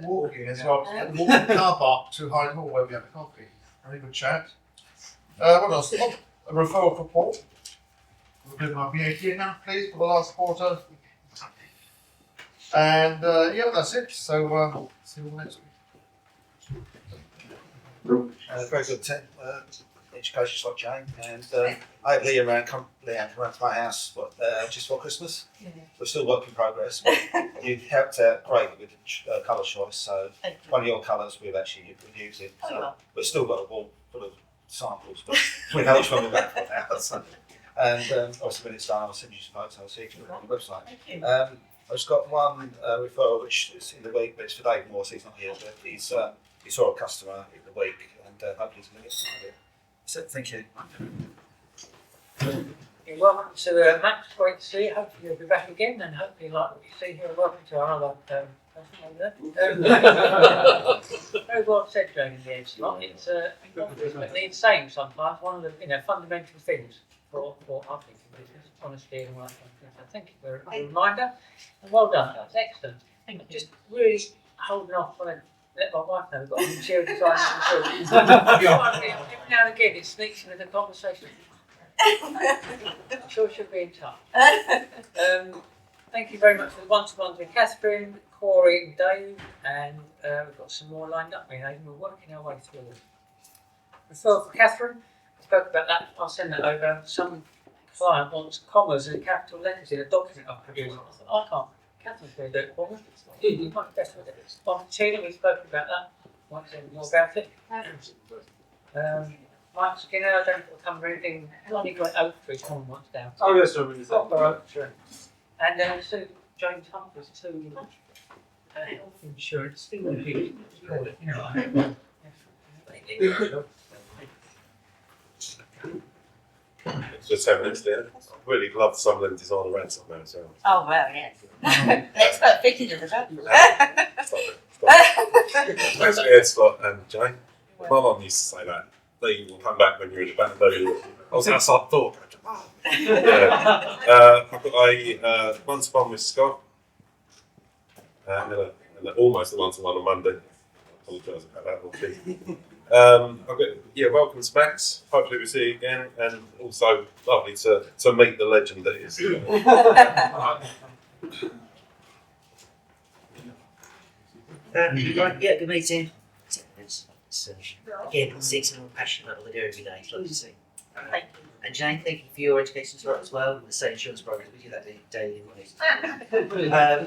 walking as well. At the walking car park to Hyde Hall where we had a coffee. Very good chat. What else? Oh, a referral for Paul. We're doing my VAT now, please, for the last quarter. And yeah, that's it. So see you all next week. Very good education slot, Jane. And I have Leann come around to my house just for Christmas. Yeah. We're still work in progress. But you helped out great with the colour choice. So one of your colours we've actually used it. So we've still got a wall full of samples, but we know which one we're going for now. So. And obviously when it's done, I'll send you some photos so you can look on the website. I've just got one referral which is in the week, but it's for Dave Moore, so he's not here. But he saw a customer in the week, and hopefully he's going to get started. So thank you. You're welcome to Max. Great to see you. Hopefully you'll be back again, and hopefully, like what you see here, welcome to our other person over there. Very well said, Jane. In the end, it's ultimately insane sometimes. One of the fundamental things for I think in business, honesty and all that kind of thing. So thank you for a reminder, and well done. That's excellent. Just really holding off on it. Let my wife know we've got an interior design. Every now and again it sneaks into the conversation. I'm sure she'll be in touch. Thank you very much for the one-to-ones with Catherine, Corey and Dave, and we've got some more lined up. We're working our way through them. Referral for Catherine, I spoke about that, I'll send that over. Some client wants commas and capital letters in a document I've produced. I can't. Catherine's going to do it for me. You might be better with it. On Tina, we spoke about that. Might say more about it. Mike Skinner, I don't think we'll cover anything. I've only got Oak Tree common once down. Oh, yes, I'm in the Oak Tree. And Sue James Humphreys too. Health insurance. You know, Just 10 minutes there. I really love some of them design around something as well. Oh, well, yes. Expert fitting in the back. Thanks for the head slot, Jane. My mum used to say that. They will come back when you're in the back. I was outside the door. I've got a one-to-one with Scott. And almost a one-to-one on Monday. I apologise about that. I've got, welcome to Max. Hopefully we'll see you again, and also lovely to meet the legend that is. Right, yeah, good meeting. Again, seeing someone passionate about what they do every day. It's lovely to see. Thank you. And Jane, thank you for your education support as well. The state insurance brokers, we do that daily.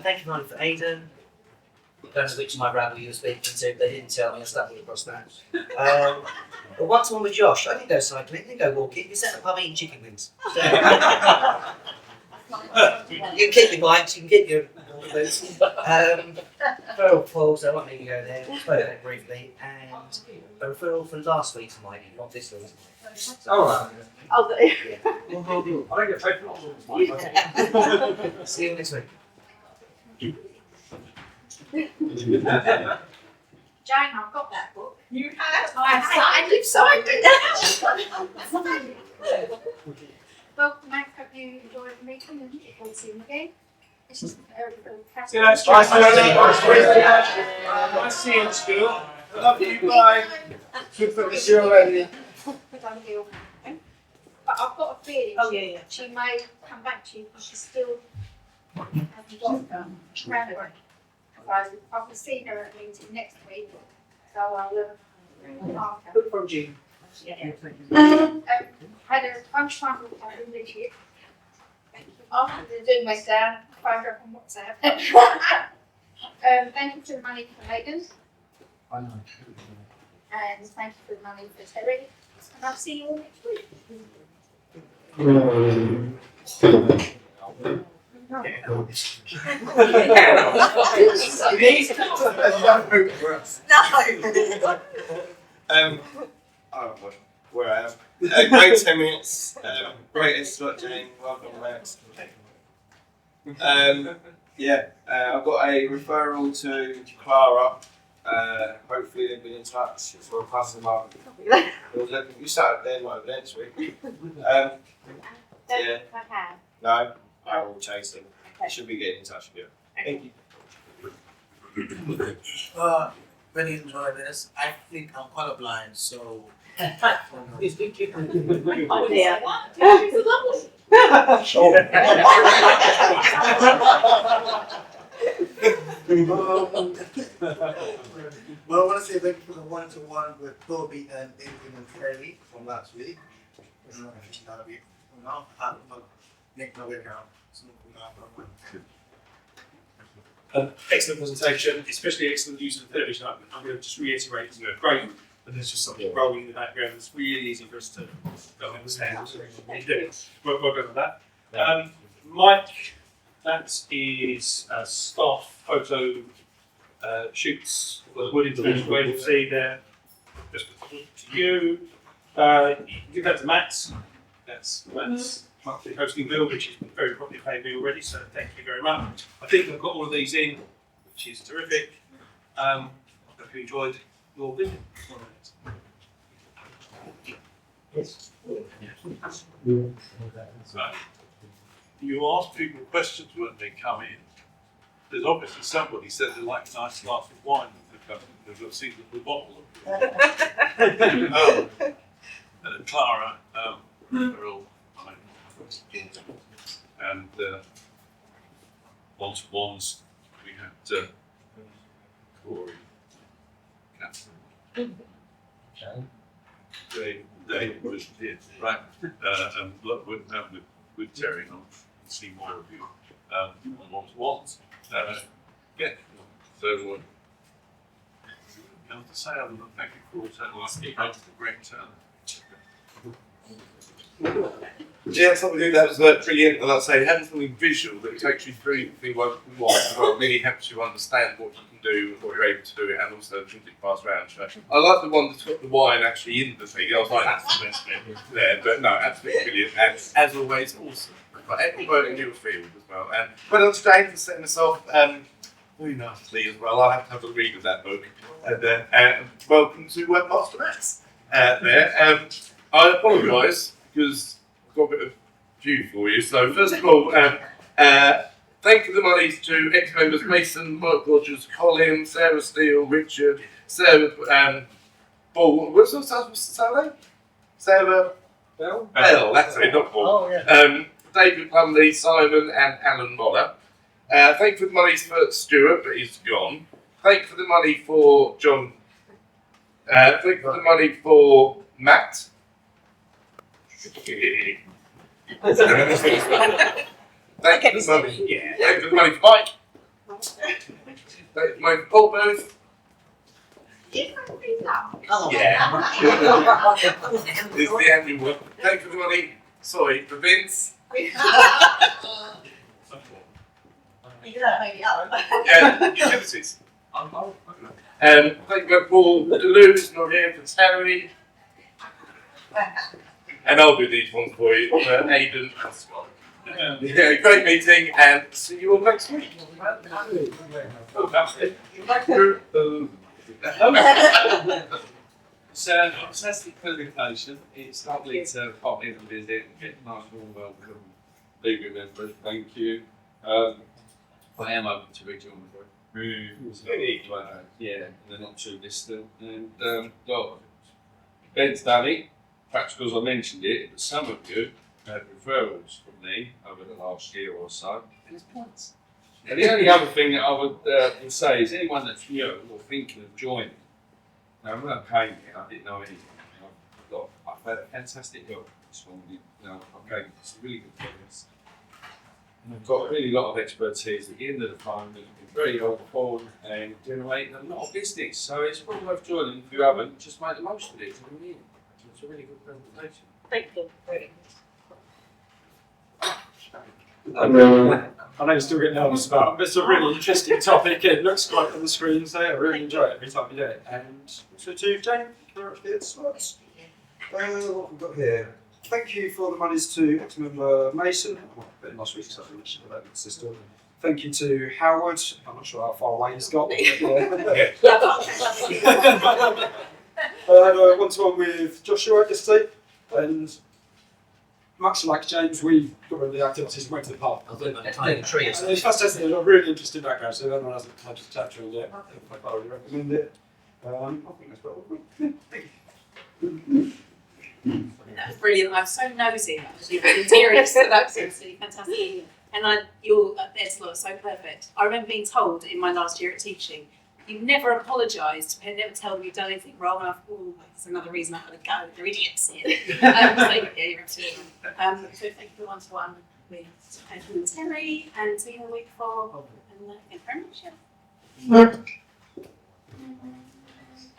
Thank you, Martin, for Aidan. I don't know which of my rabble you were speaking to, but they didn't tell me. I stumbled across that. But one-to-one with Josh. I didn't go cycling, I didn't go walking. We sat at the pub eating chicken wings. So, you can keep your bikes, you can keep your boots. Referral Paul, so I won't leave you go there. We'll spoke about it briefly. And a referral for last week's might be, not this week's. Oh, Yeah. I don't get paid for it. See you next week. Jane, I've got that book. you have. You've signed it. Well, Max, hope you enjoyed the meeting and we'll see you again. This is See you next week. Nice to see you in school. Love you, bye. Good for this year already. Done deal. But I've got a feeling she may come back to you because she's still hasn't got groundwork. So I will see her at a meeting next week. So I'll Book from June. had a bunch of fun with her leadership. After the Zoom went down, I phoned her up on WhatsApp. Thank you for the money for Megan. And thank you for the money for Terry. And I'll see you all next week. where I am. Great 10 minutes. Great slot, Jane. Welcome, Max. I've got a referral to Clara. Hopefully they'll be in touch for a customer. You started there, over there this week. No, I will chase them. They should be getting in touch with you. Thank you. Really enjoy this. I think I'm colorblind, so. Oh dear. Well, I want to say thank you for the one-to-one with Toby and David and Terry from last week. Excellent presentation, especially excellent use of the television. I'm going to just reiterate, great, but there's just something rolling in the background. It's really easy for us to understand. Well done on that. Mike, that is staff photo shoots. Wood information where you see there. Just to you. Give that to Matt. That's Matt's monthly hosting bill, which has been very properly paid me already, so thank you very much. I think I've got all of these in, which is terrific. Hope you enjoyed your visit. Yes. So, you ask people questions when they come in. There's obviously somebody said they like a nice glass of wine they've got seen the bottle of. And Clara, they're all and one-to-ones we had Corey, Catherine, David was here, right? And look, with Terry, I'll see more of you. One-to-ones, yeah. So, I have to say, other than thank you for all that great Yeah, something that was brilliant, and like I say, having something visual that takes you through the what you want really helps you understand what you can do, what you're able to do, and also things that you pass around. So I like the one that's got the wine actually in the thing. I was like, that's the best bit there, but no, absolutely brilliant, and as always, awesome. But everybody in your field as well. And well done to Jane for setting us off very nicely as well. I'll have to have a read of that book. And welcome to Webmaster Max there. I apologise because I've got a bit of due for you. So first of all, thank you for the money to ex-members Mason, Mike Rogers, Colin, Sarah Steele, Richard, Sarah Ball. What's the surname? Sarah Bell? Bell, that's it, not Ball. Oh, yeah. David Plumley, Simon, and Alan Moller. Thank you for the money for Stuart, but he's gone. Thank you for the money for John. Thank you for the money for Matt. Thank you for the money. Yeah. Thank you for the money for Mike. Thank you for the money for Paul Booth. Oh. Yeah. It's the annual one. Thank you for the money. Sorry, for Vince. Yeah, utilities. Thank you for Paul Deleuze, not here for Terry. And I'll do these ones for you, Aidan and Scott. Yeah, great meeting, and see you all next week. So, fantastic presentation. It's lovely to pop in and visit and get a nice warm welcome. Be remembered, thank you. I am open to rejoin the group. Yeah, in the not too distant. And Ben's done it, perhaps because I mentioned it, but some of you had referrals from me over the last year or so. And it's points. And the only other thing that I would say is anyone that's new or thinking of joining. Now, when I came here, I didn't know anything. I've had a fantastic help this morning. Okay, it's a really good business. And I've got a really lot of expertise at the end of the phone that have been very helpful and generating a lot of business. So it's well worth joining. If you haven't, just make the most of it. It's a really good presentation. Thank you. I know you're still getting nervous about it, but it's a really interesting topic. It looks great on the screen, so I really enjoy it every time you do it. And so to Jane, for the slides. What have we got here? Thank you for the monies to ex-member Mason. Well, a bit last week, so I mentioned about the system. Thank you to Howard. I'm not sure how far away he's got. But, yeah. I had a one-to-one with Joshua yesterday, and much like James, we got rid of the activities and went to the park. Trees. It's fantastic. It's a really interesting background, so if anyone hasn't had to chat to it yet, I thoroughly recommend it. I think that's about all. Yeah, thank you. That was brilliant. I'm so nosy. Actually, the interior, so that's absolutely fantastic. And your Edslot is so perfect. I remember being told in my last year at teaching, you never apologised, never tell them you've done anything wrong. And I thought, oh, that's another reason I had to go. They're idiots here. So, yeah, you're absolutely right. So thank you for one-to-one with Terry, and see you in the week for Entrepreneurship.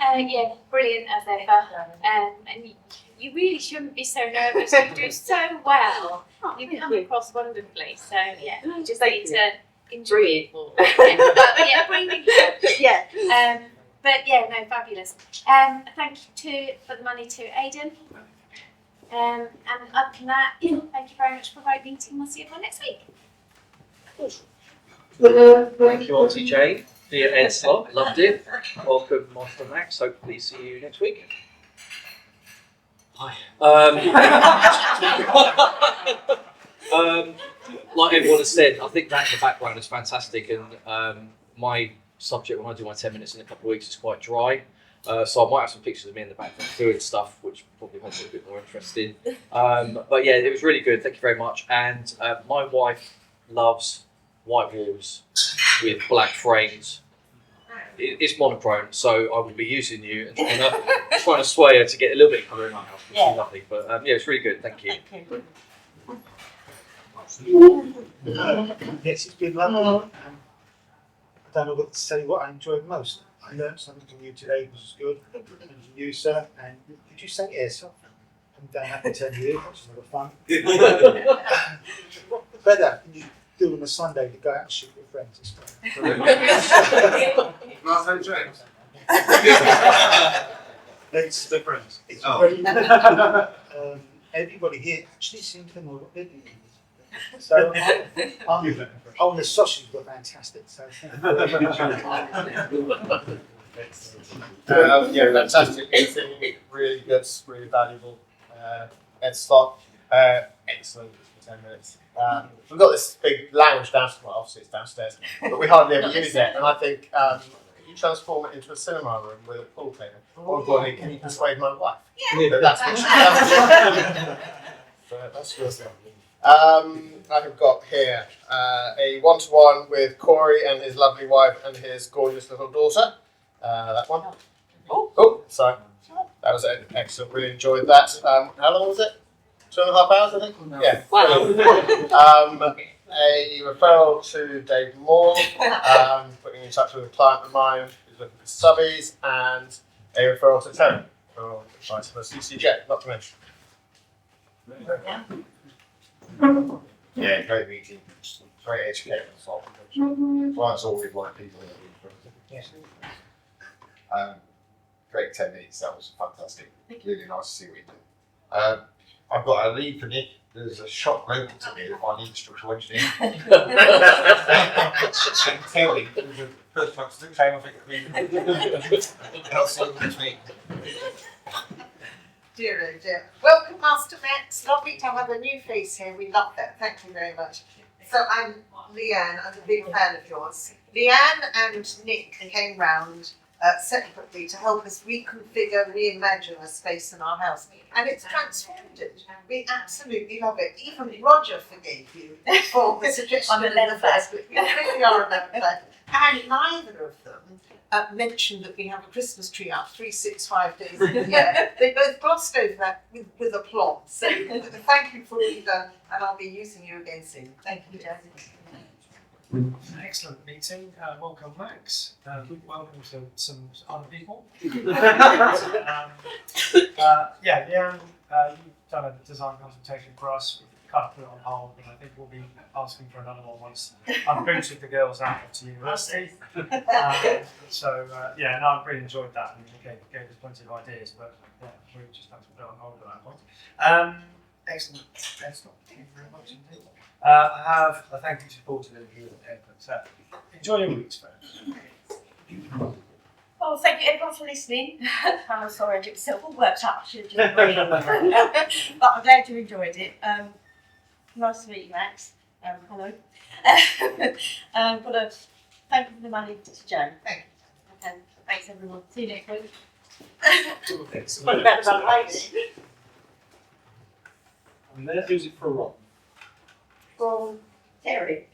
Yeah, brilliant as ever. And you really shouldn't be so nervous. You do so well. You come across wonderfully. So yeah, you just need to enjoy it more. Yeah, breathing. Yeah. But yeah, no, fabulous. Thank you for the money to Aidan. And other than that, thank you very much for voting meeting. We'll see everyone next week. Thank you, Auntie Jane. Dear Ed Slot, loved it. Welcome, Martha and Max. Hopefully see you next week. Hi. Like everyone has said, I think that in the background is fantastic, and my subject when I do my 10 minutes in a couple of weeks is quite dry. So I might have some pictures of me in the background doing stuff, which probably makes it a bit more interesting. But yeah, it was really good. Thank you very much. And my wife loves white walls with black frames. It's monochrome, so I will be using you and trying to sway her to get a little bit of colour in my house, which is lovely. But yeah, it's really good. Thank you. Yes, it's been lovely. I don't know what to say what I enjoyed most. I learned something from you today, which was good. And from you, sir. And did you say airsoft? I'm damn happy to tell you, which is a lot of fun. What better can you do on a Sunday to go out and shoot with friends? Martin James. It's different. It's everybody here actually seems to know what they're doing. So, the sausages were fantastic. So, yeah, fantastic meeting. Really good, really valuable. Ed Slot, excellent for 10 minutes. We've got this big lounge downstairs. Well, obviously it's downstairs, but we hardly ever use it. And I think if you transform it into a cinema room with a pool table, or body, can you persuade my wife? Yeah. That's what she does. So that's your stuff. I have got here a one-to-one with Corey and his lovely wife and his gorgeous little daughter. That one. Oh, sorry. That was excellent. Really enjoyed that. How long was it? 2.5 hours, I think. Yeah. Wow. A referral to Dave Moore, putting you in touch with a client of mine who's looking for subbies, and a referral to Terry for advice for CCJ, not to mention. Yeah, great meeting. Very educational as well. Clients always like people that are great 10 minutes, that was fantastic. Really nice to see what you do. I've got a lead for Nick. There's a shop local to me that I need a structural engineer. Tell me, it was the first time to do came, I think I'll see you next week. Dear, oh dear. Welcome, Master Max. Lovely to have a new face here. We love that. Thank you very much. So I'm Leann. I'm a big fan of yours. Leann and Nick came round separately to help us reconfigure, reimagine a space in our house. And it's transformed it. We absolutely love it. Even Roger forgave you for the suggestion in the first week. You really are a member. And neither of them mentioned that we have a Christmas tree up 365 days a year. They both glossed over that with aplomb. So thank you for all you've done, and I'll be using you again soon. Thank you, Jazzy. Excellent meeting. Welcome, Max. Welcome to some other people. Yeah, Leann, you've done a design consultation for us. kind of put it on hold, and I think we'll be asking for another one once I've booted the girls out to university. Yeah, no, I've really enjoyed that, and gave us plenty of ideas, but yeah, we just have to put it on hold at that point. Excellent. Thank you very much indeed. I have a thank you to Paul to you but enjoy your weeks, folks. Well, thank you everyone for listening. I'm sorry I did myself all worked up. I should have just agreed. But I'm glad you enjoyed it. Nice to meet you, Max. Hello. But thank you for the money to Joe. Thank you. Okay, thanks everyone. See you next week. Excellent. And there is it for Rob. From Terry.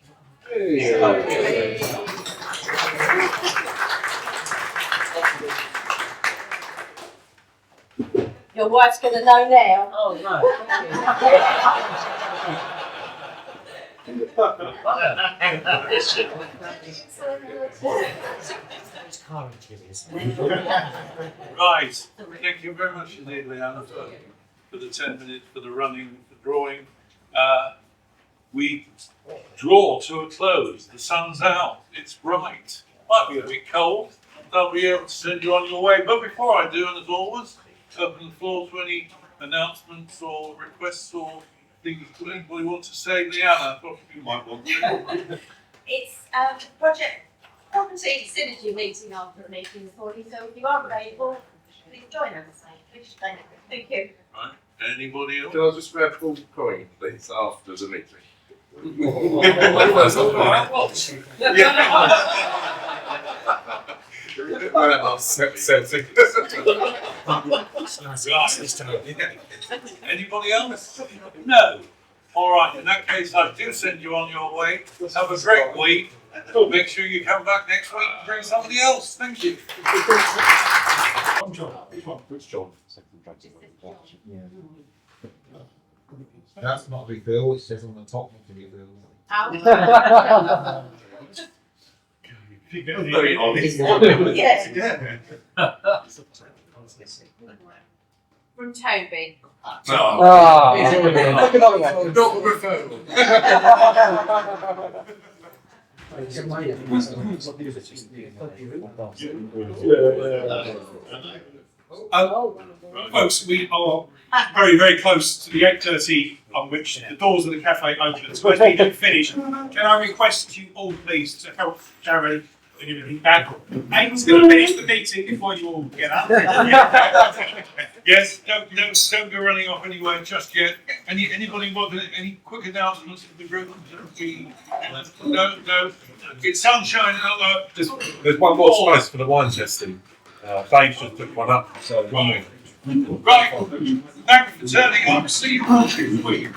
Your wife's going to know now. Oh, no. Right. Thank you very much indeed, Leann, for the 10 minutes, for the running, for drawing. We draw to a close. The sun's out. It's bright. Might be a bit cold. I'll be able to send you on your way. But before I do, and as always, open the floor to any announcements or requests or things that anybody want to say. Leann, I thought you might want to. It's Project Property Synergy meeting after the meeting this morning, so if you are available, please join us. Thank you. Right. Anybody else? Can I just grab Paul's coin, please, after the meeting? Anybody else? No. All right. In that case, I do send you on your way. Have a great week. Make sure you come back next week and bring somebody else. Thank you. Which John? That's not a big deal, it says on the top not a big deal. Very honest. Yeah. From Toby. Look another one. Not a referral. Folks, we are very, very close to the 8:30 on which the doors of the cafe open. So as we do finish, can I request you all please to help Jared and everything back? Aiden's going to finish the meeting before you all get up. Yes, don't go running off anywhere just yet. Anybody want any quick announcements of the group? No. It's sunshine out there. There's one more space for the wine testing. Dave just took one up, so Right. Thank you for turning up. See you next week.